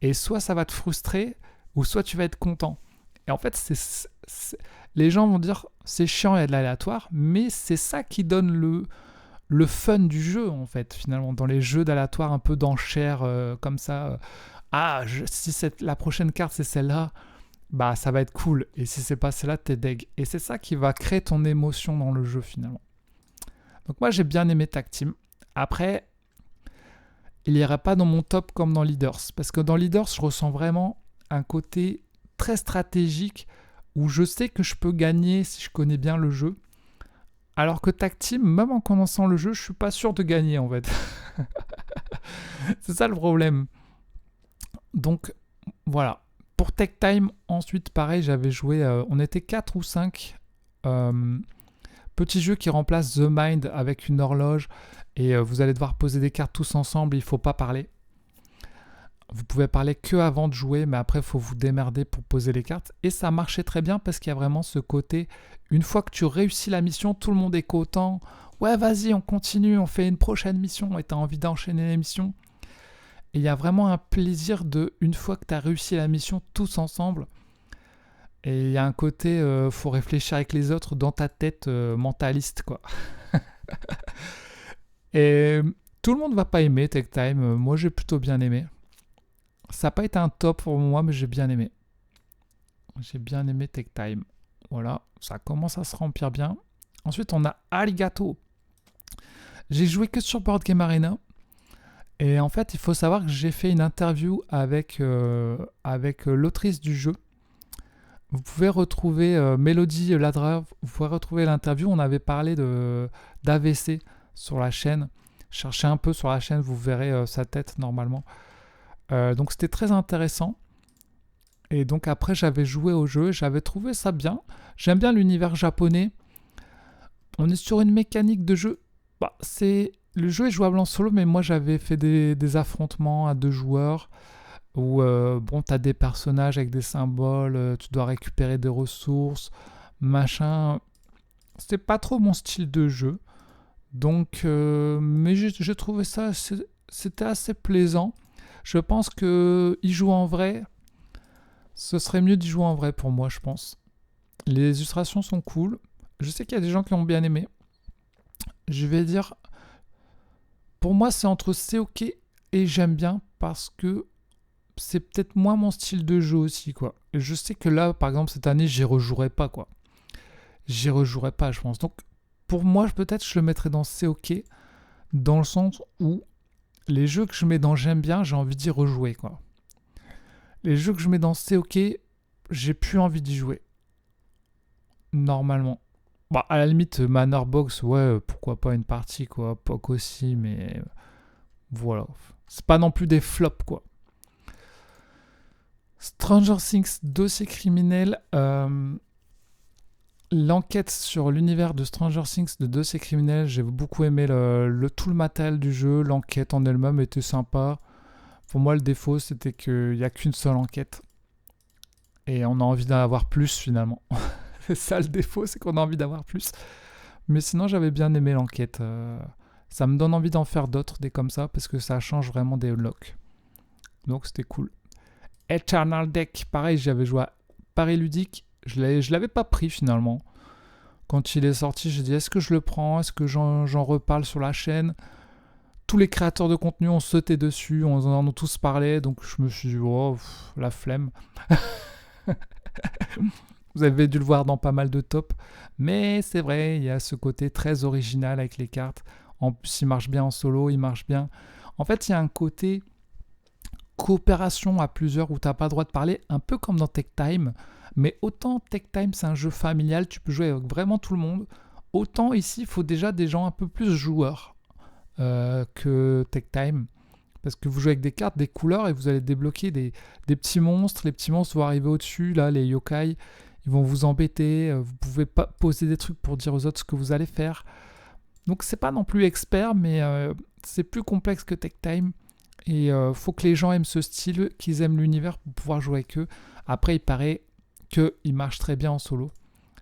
Et soit ça va te frustrer, ou soit tu vas être content. Et en fait, les gens vont dire c'est chiant, il y a de l'aléatoire, mais c'est ça qui donne le fun du jeu, en fait, finalement. Dans les jeux d'aléatoire un peu d'enchères comme ça. Si la prochaine carte c'est celle-là, bah ça va être cool. Et si c'est pas celle-là, t'es deg. Et c'est ça qui va créer ton émotion dans le jeu, finalement. Donc moi, j'ai bien aimé Tag Team. Après, il n'irait pas dans mon top comme dans Leaders. Parce que dans Leaders, je ressens vraiment un côté très stratégique où je sais que je peux gagner si je connais bien le jeu. Alors que Tag Team, même en connaissant le jeu, je suis pas sûr de gagner en fait. C'est ça le problème. Donc voilà. Pour Tech Time, ensuite pareil, j'avais joué, on était 4 ou 5. Petit jeu qui remplace The Mind avec une horloge. Et vous allez devoir poser des cartes tous ensemble, il ne faut pas parler. Vous pouvez parler que avant de jouer, mais après il faut vous démerder pour poser les cartes. Et ça marchait très bien parce qu'il y a vraiment ce côté, une fois que tu réussis la mission, tout le monde est content. Ouais, vas-y, on continue, on fait une prochaine mission et tu as envie d'enchaîner les missions. Et il y a vraiment un plaisir de, une fois que tu as réussi la mission, tous ensemble. Et il y a un côté, faut réfléchir avec les autres dans ta tête mentaliste, quoi. Et tout le monde va pas aimer Tech Time. Moi, j'ai plutôt bien aimé. Ça n'a pas été un top pour moi, mais j'ai bien aimé. J'ai bien aimé Tech Time. Voilà, ça commence à se remplir bien. Ensuite, on a Arigato. J'ai joué que sur Board Game Arena. Et en fait, il faut savoir que j'ai fait une interview avec l'autrice du jeu. Vous pouvez retrouver Mélodie Ladra. Vous pouvez retrouver l'interview. On avait parlé d'AVC sur la chaîne. Cherchez un peu sur la chaîne, vous verrez sa tête normalement. Donc c'était très intéressant. Et donc après j'avais joué au jeu, j'avais trouvé ça bien. J'aime bien l'univers japonais. On est sur une mécanique de jeu. Le jeu est jouable en solo, mais moi j'avais fait des affrontements à 2 joueurs où tu as des personnages avec des symboles, tu dois récupérer des ressources, machin. C'était pas trop mon style de jeu. Donc, mais j'ai trouvé ça, c'était assez plaisant. Je pense que y jouer en vrai, ce serait mieux d'y jouer en vrai pour moi, je pense. Les illustrations sont cool. Je sais qu'il y a des gens qui ont bien aimé. Je vais dire, pour moi, c'est entre c'est ok et j'aime bien parce que c'est peut-être moins mon style de jeu aussi, quoi. Et je sais que là, par exemple, cette année, j'y rejouerai pas, quoi. J'y rejouerai pas, je pense. Donc, pour moi, peut-être je le mettrais dans c'est ok, dans le sens où les jeux que je mets dans j'aime bien, j'ai envie d'y rejouer, quoi. Les jeux que je mets dans c'est ok, j'ai plus envie d'y jouer. Normalement. À la limite, Manor Box, ouais, pourquoi pas une partie, quoi. POC aussi, mais voilà. C'est pas non plus des flops, quoi. Stranger Things, dossier criminel. L'enquête sur l'univers de Stranger Things de dossier criminel, j'ai beaucoup aimé tout le matériel du jeu. L'enquête en elle-même était sympa. Pour moi, le défaut, c'était qu'il n'y a qu'une seule enquête. Et on a envie d'en avoir plus, finalement. C'est ça le défaut, c'est qu'on a envie d'avoir plus. Mais sinon, j'avais bien aimé l'enquête. Ça me donne envie d'en faire d'autres, des comme ça, parce que ça change vraiment des unlocks. Donc, c'était cool. Eternal Deck, pareil, j'avais joué à Paris Ludique. Je l'avais pas pris, finalement. Quand il est sorti, j'ai dit, est-ce que je le prends? Est-ce que j'en reparle sur la chaîne? Tous les créateurs de contenu ont sauté dessus, on en a tous parlé, donc je me suis dit, oh, la flemme. Vous avez dû le voir dans pas mal de tops, mais c'est vrai, il y a ce côté très original avec les cartes. En plus, il marche bien en solo, il marche bien. En fait, il y a un côté coopération à plusieurs où tu n'as pas le droit de parler, un peu comme dans Tech Time. Mais autant Tech Time, c'est un jeu familial, tu peux jouer avec vraiment tout le monde. Autant ici, il faut déjà des gens un peu plus joueurs que Tech Time. Parce que vous jouez avec des cartes, des couleurs, et vous allez débloquer des petits monstres. Les petits monstres vont arriver au-dessus, là, les yokai. Ils vont vous embêter. Vous pouvez pas poser des trucs pour dire aux autres ce que vous allez faire. Donc c'est pas non plus expert, mais c'est plus complexe que Tech Time. Et faut que les gens aiment ce style, qu'ils aiment l'univers pour pouvoir jouer avec eux. Après, il paraît qu'il marche très bien en solo.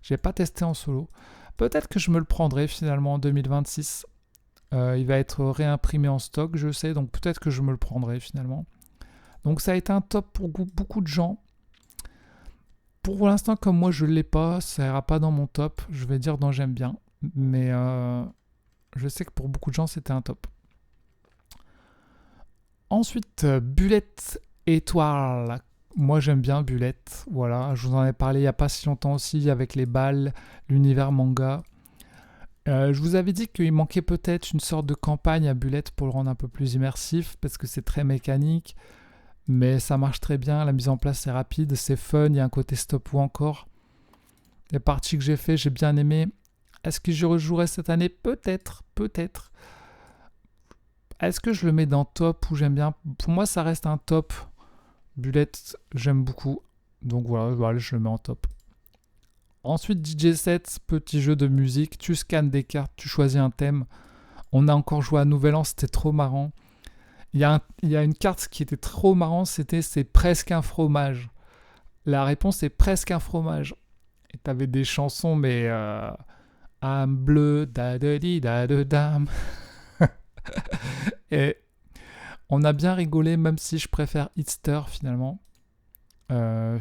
J'ai pas testé en solo. Peut-être que je me le prendrai finalement en 2026. Il va être réimprimé en stock, je sais, donc peut-être que je me le prendrai finalement. Donc ça a été un top pour beaucoup de gens. Pour l'instant, comme moi je ne l'ai pas, ça ira pas dans mon top. Je vais dire dont j'aime bien. Mais je sais que pour beaucoup de gens, c'était un top. Ensuite, Bullet Étoile. Moi, j'aime bien Bullet. Voilà, je vous en ai parlé il n'y a pas si longtemps aussi avec les balles, l'univers manga. Je vous avais dit qu'il manquait peut-être une sorte de campagne à Bullet pour le rendre un peu plus immersif parce que c'est très mécanique. Mais ça marche très bien, la mise en place est rapide, c'est fun, il y a un côté stop ou encore. Les parties que j'ai fait, j'ai bien aimé. Est-ce que je rejouerai cette année? Peut-être. Est-ce que je le mets dans top ou j'aime bien? Pour moi, ça reste un top. Bullet, j'aime beaucoup. Donc voilà, je le mets en top. Ensuite, DJ7, petit jeu de musique. Tu scannes des cartes, tu choisis un thème. On a encore joué à Nouvel An, c'était trop marrant. Il y a une carte qui était trop marrant, c'est presque un fromage. La réponse est presque un fromage. Et t'avais des chansons, mais âme bleue, da da di da da dam. Et on a bien rigolé, même si je préfère Hitster finalement.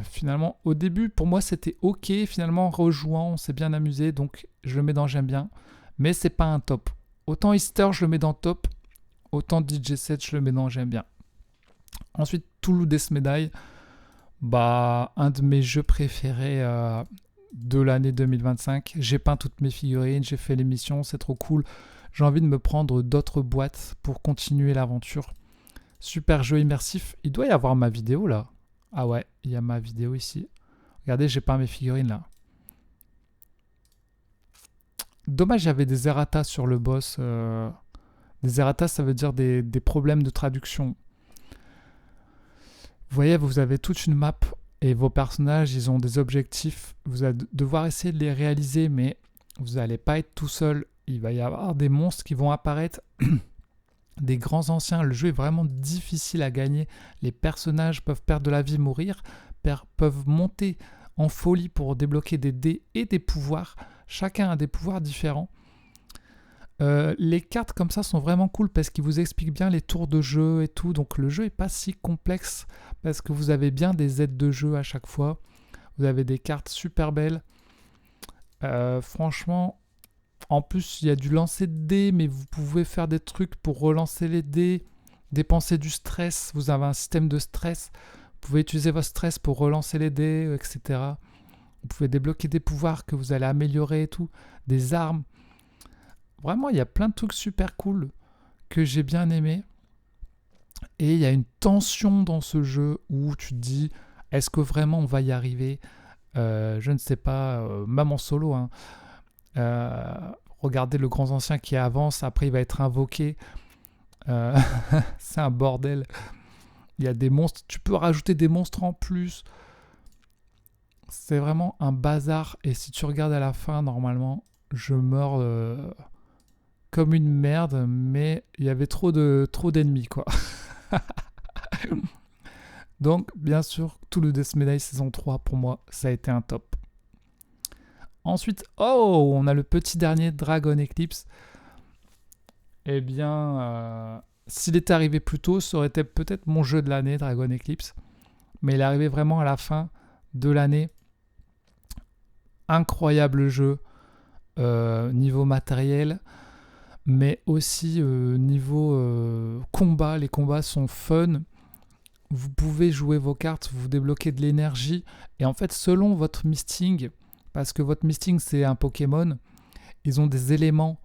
Finalement, au début, pour moi, c'était ok. Finalement, en rejouant, on s'est bien amusé, donc je le mets dans j'aime bien. Mais c'est pas un top. Autant Hitster, je le mets dans top. Autant DJ7, je le mets dans j'aime bien. Ensuite, Toulouse Death Medaille. Un de mes jeux préférés de l'année 2025. J'ai peint toutes mes figurines, j'ai fait l'émission, c'est trop cool. J'ai envie de me prendre d'autres boîtes pour continuer l'aventure. Super jeu immersif. Il doit y avoir ma vidéo là. Ah ouais, il y a ma vidéo ici. Regardez, j'ai peint mes figurines là. Dommage, j'avais des erratas sur le boss. Des erratas, ça veut dire des problèmes de traduction. Vous voyez, vous avez toute une map et vos personnages, ils ont des objectifs. Vous allez devoir essayer de les réaliser, mais vous n'allez pas être tout seul. Il va y avoir des monstres qui vont apparaître, des grands anciens. Le jeu est vraiment difficile à gagner. Les personnages peuvent perdre de la vie, mourir, peuvent monter en folie pour débloquer des dés et des pouvoirs. Chacun a des pouvoirs différents. Les cartes comme ça sont vraiment cool parce qu'ils vous expliquent bien les tours de jeu et tout. Donc le jeu n'est pas si complexe parce que vous avez bien des aides de jeu à chaque fois. Vous avez des cartes super belles. Franchement, en plus il y a du lancer de dés, mais vous pouvez faire des trucs pour relancer les dés, dépenser du stress. Vous avez un système de stress. Vous pouvez utiliser votre stress pour relancer les dés, etc. Vous pouvez débloquer des pouvoirs que vous allez améliorer et tout. Des armes. Vraiment, il y a plein de trucs super cool que j'ai bien aimé. Et il y a une tension dans ce jeu où tu te dis, est-ce que vraiment on va y arriver? Je ne sais pas, même en solo. Regardez le grand ancien qui avance, après il va être invoqué. C'est un bordel. Il y a des monstres, tu peux rajouter des monstres en plus. C'est vraiment un bazar. Et si tu regardes à la fin, normalement, je meurs comme une merde, mais il y avait trop d'ennemis, quoi. Donc, bien sûr, tout le Death Medai saison 3, pour moi, ça a été un top. Ensuite, on a le petit dernier, Dragon Eclipse. Eh bien, s'il était arrivé plus tôt, ça aurait été peut-être mon jeu de l'année, Dragon Eclipse. Mais il est arrivé vraiment à la fin de l'année. Incroyable jeu, niveau matériel, mais aussi niveau combat. Les combats sont fun. Vous pouvez jouer vos cartes, vous débloquez de l'énergie. Et en fait, selon votre misting, parce que votre misting, c'est un Pokémon, ils ont des éléments.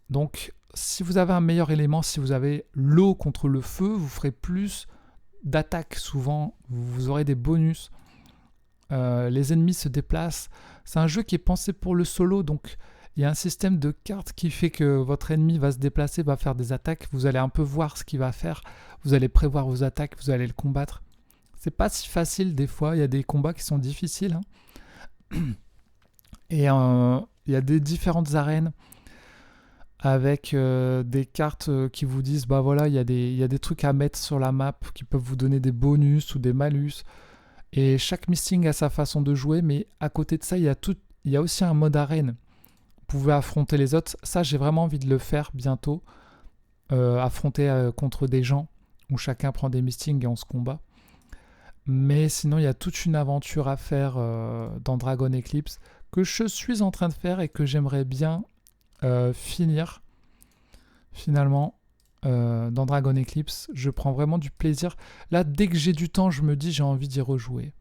Donc, si vous avez un meilleur élément, si vous avez l'eau contre le feu, vous ferez plus d'attaque souvent. Vous aurez des bonus. Les ennemis se déplacent. C'est un jeu qui est pensé pour le solo, donc il y a un système de cartes qui fait que votre ennemi va se déplacer, va faire des attaques. Vous allez un peu voir ce qu'il va faire. Vous allez prévoir vos attaques, vous allez le combattre. C'est pas si facile des fois. Il y a des combats qui sont difficiles. Et il y a des différentes arènes avec des cartes qui vous disent bah voilà, il y a des trucs à mettre sur la map qui peuvent vous donner des bonus ou des malus. Et chaque misting a sa façon de jouer, mais à côté de ça, il y a aussi un mode arène. Vous pouvez affronter les autres. Ça, j'ai vraiment envie de le faire bientôt. Affronter contre des gens où chacun prend des mistings et on se combat. Mais sinon, il y a toute une aventure à faire dans Dragon Eclipse que je suis en train de faire et que j'aimerais bien finir. Finalement, dans Dragon Eclipse, je prends vraiment du plaisir. Là, dès que j'ai du temps, je me dis j'ai envie d'y rejouer.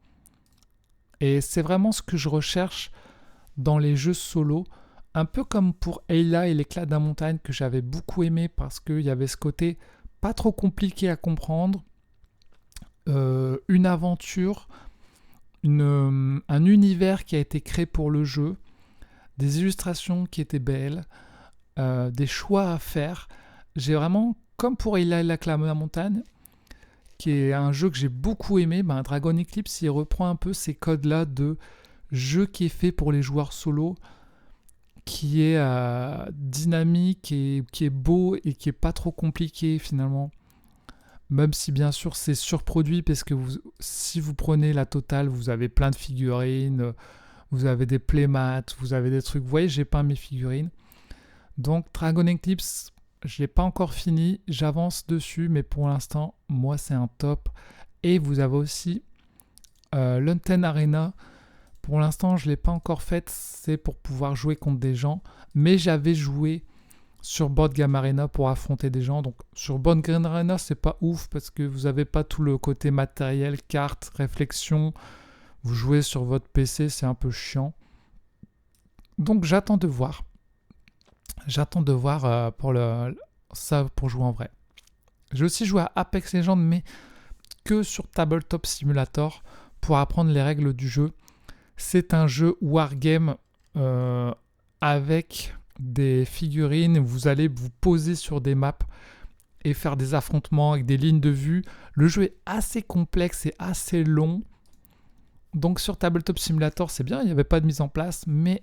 Et c'est vraiment ce que je recherche dans les jeux solo. Un peu comme pour Ayla et l'éclat de la montagne que j'avais beaucoup aimé parce qu'il y avait ce côté pas trop compliqué à comprendre. Une aventure, un univers qui a été créé pour le jeu, des illustrations qui étaient belles, des choix à faire. J'ai vraiment, comme pour Ayla et l'éclat de la montagne, qui est un jeu que j'ai beaucoup aimé, Dragon Eclipse, il reprend un peu ces codes-là de jeu qui est fait pour les joueurs solo, qui est dynamique et qui est beau et qui est pas trop compliqué finalement. Même si bien sûr c'est surproduit parce que si vous prenez la totale, vous avez plein de figurines, vous avez des playmats, vous avez des trucs. Vous voyez, j'ai peint mes figurines. Donc Dragon Eclipse, je l'ai pas encore fini, j'avance dessus, mais pour l'instant, moi c'est un top. Et vous avez aussi l'Unten Arena. Pour l'instant, je ne l'ai pas encore faite, c'est pour pouvoir jouer contre des gens. Mais j'avais joué sur Board Game Arena pour affronter des gens. Donc sur Board Game Arena, c'est pas ouf parce que vous n'avez pas tout le côté matériel, cartes, réflexion. Vous jouez sur votre PC, c'est un peu chiant. Donc j'attends de voir. J'attends de voir ça pour jouer en vrai. J'ai aussi joué à Apex Legends, mais que sur Tabletop Simulator pour apprendre les règles du jeu. C'est un jeu wargame avec des figurines. Vous allez vous poser sur des maps et faire des affrontements avec des lignes de vue. Le jeu est assez complexe et assez long. Donc sur Tabletop Simulator, c'est bien, il n'y avait pas de mise en place, mais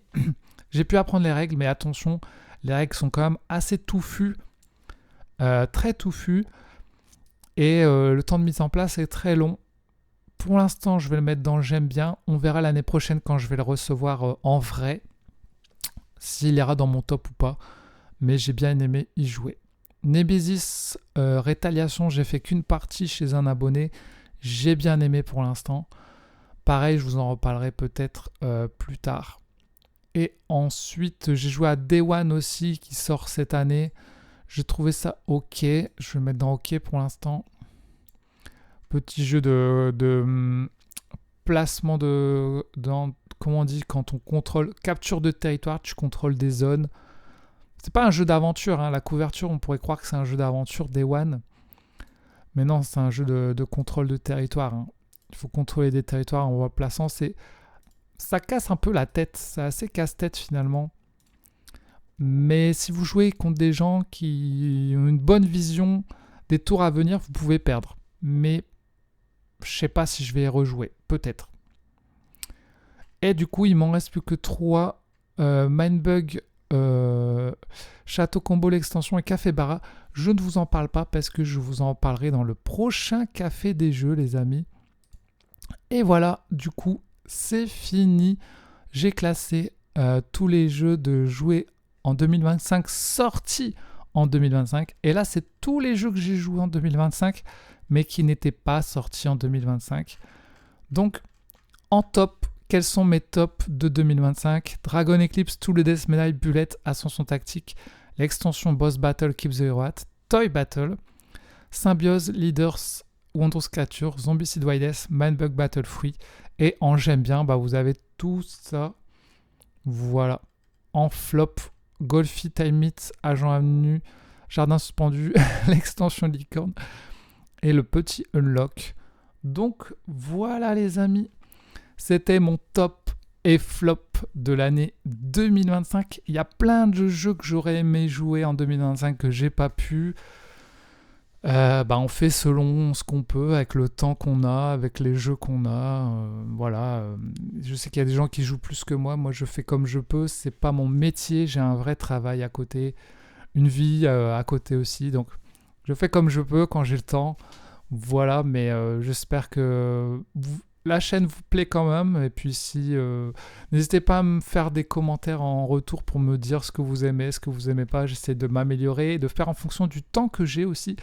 j'ai pu apprendre les règles. Mais attention, les règles sont quand même assez touffues, très touffues. Et le temps de mise en place est très long. Pour l'instant, je vais le mettre dans j'aime bien. On verra l'année prochaine quand je vais le recevoir en vrai, s'il ira dans mon top ou pas. Mais j'ai bien aimé y jouer. Nemesis Rétaliation, j'ai fait qu'une partie chez un abonné. J'ai bien aimé pour l'instant. Pareil, je vous en reparlerai peut-être plus tard. Et ensuite, j'ai joué à Day One aussi, qui sort cette année. J'ai trouvé ça ok. Je vais le mettre dans ok pour l'instant. Petit jeu de placement comment on dit, quand on contrôle, capture de territoire, tu contrôles des zones. C'est pas un jeu d'aventure, hein. La couverture, on pourrait croire que c'est un jeu d'aventure Day One. Mais non, c'est un jeu de contrôle de territoire. Hein. Il faut contrôler des territoires en voie plaçant. Ça casse un peu la tête, c'est assez casse-tête finalement. Mais si vous jouez contre des gens qui ont une bonne vision des tours à venir, vous pouvez perdre. Mais je sais pas si je vais y rejouer, peut-être. Et du coup, il m'en reste plus que 3. Mindbug, Château Combo l'extension et Café Bara. Je ne vous en parle pas parce que je vous en parlerai dans le prochain Café des Jeux, les amis. Et voilà, du coup, c'est fini. J'ai classé tous les jeux de jouer en 2025 sortis en 2025. Et là, c'est tous les jeux que j'ai joués en 2025, mais qui n'étaient pas sortis en 2025. Donc, en top, quels sont mes tops de 2025 ? Dragon Eclipse, Tout le Death Medaille, Bullet, Ascension Tactique, l'extension Boss Battle, Keep the Hero Hat, Toy Battle, Symbiose, Leaders, Wondrous Creature, Zombicide Wilds, Mindbug Battle Free. Et en j'aime bien, vous avez tout ça. Voilà. En flop, Golfi, Time Meet, Agent Avenue, Jardin Suspendu, l'extension Licorne et le petit Unlock. Donc voilà les amis. C'était mon top et flop de l'année 2025. Il y a plein de jeux que j'aurais aimé jouer en 2025 que j'ai pas pu. On fait selon ce qu'on peut, avec le temps qu'on a, avec les jeux qu'on a. Je sais qu'il y a des gens qui jouent plus que moi. Moi, je fais comme je peux. C'est pas mon métier. J'ai un vrai travail à côté, une vie à côté aussi. Donc, je fais comme je peux quand j'ai le temps. Voilà, mais j'espère que la chaîne vous plaît quand même. Et puis si n'hésitez pas à me faire des commentaires en retour pour me dire ce que vous aimez, ce que vous aimez pas. J'essaie de m'améliorer et de faire en fonction du temps que j'ai aussi.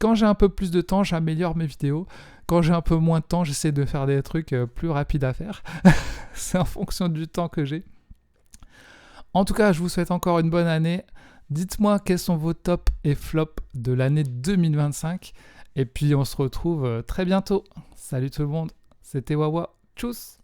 Quand j'ai un peu plus de temps, j'améliore mes vidéos. Quand j'ai un peu moins de temps, j'essaie de faire des trucs plus rapides à faire. C'est en fonction du temps que j'ai. En tout cas, je vous souhaite encore une bonne année. Dites-moi quels sont vos tops et flops de l'année 2025. Et puis on se retrouve très bientôt. Salut tout le monde, c'était Wawa. Tchuss!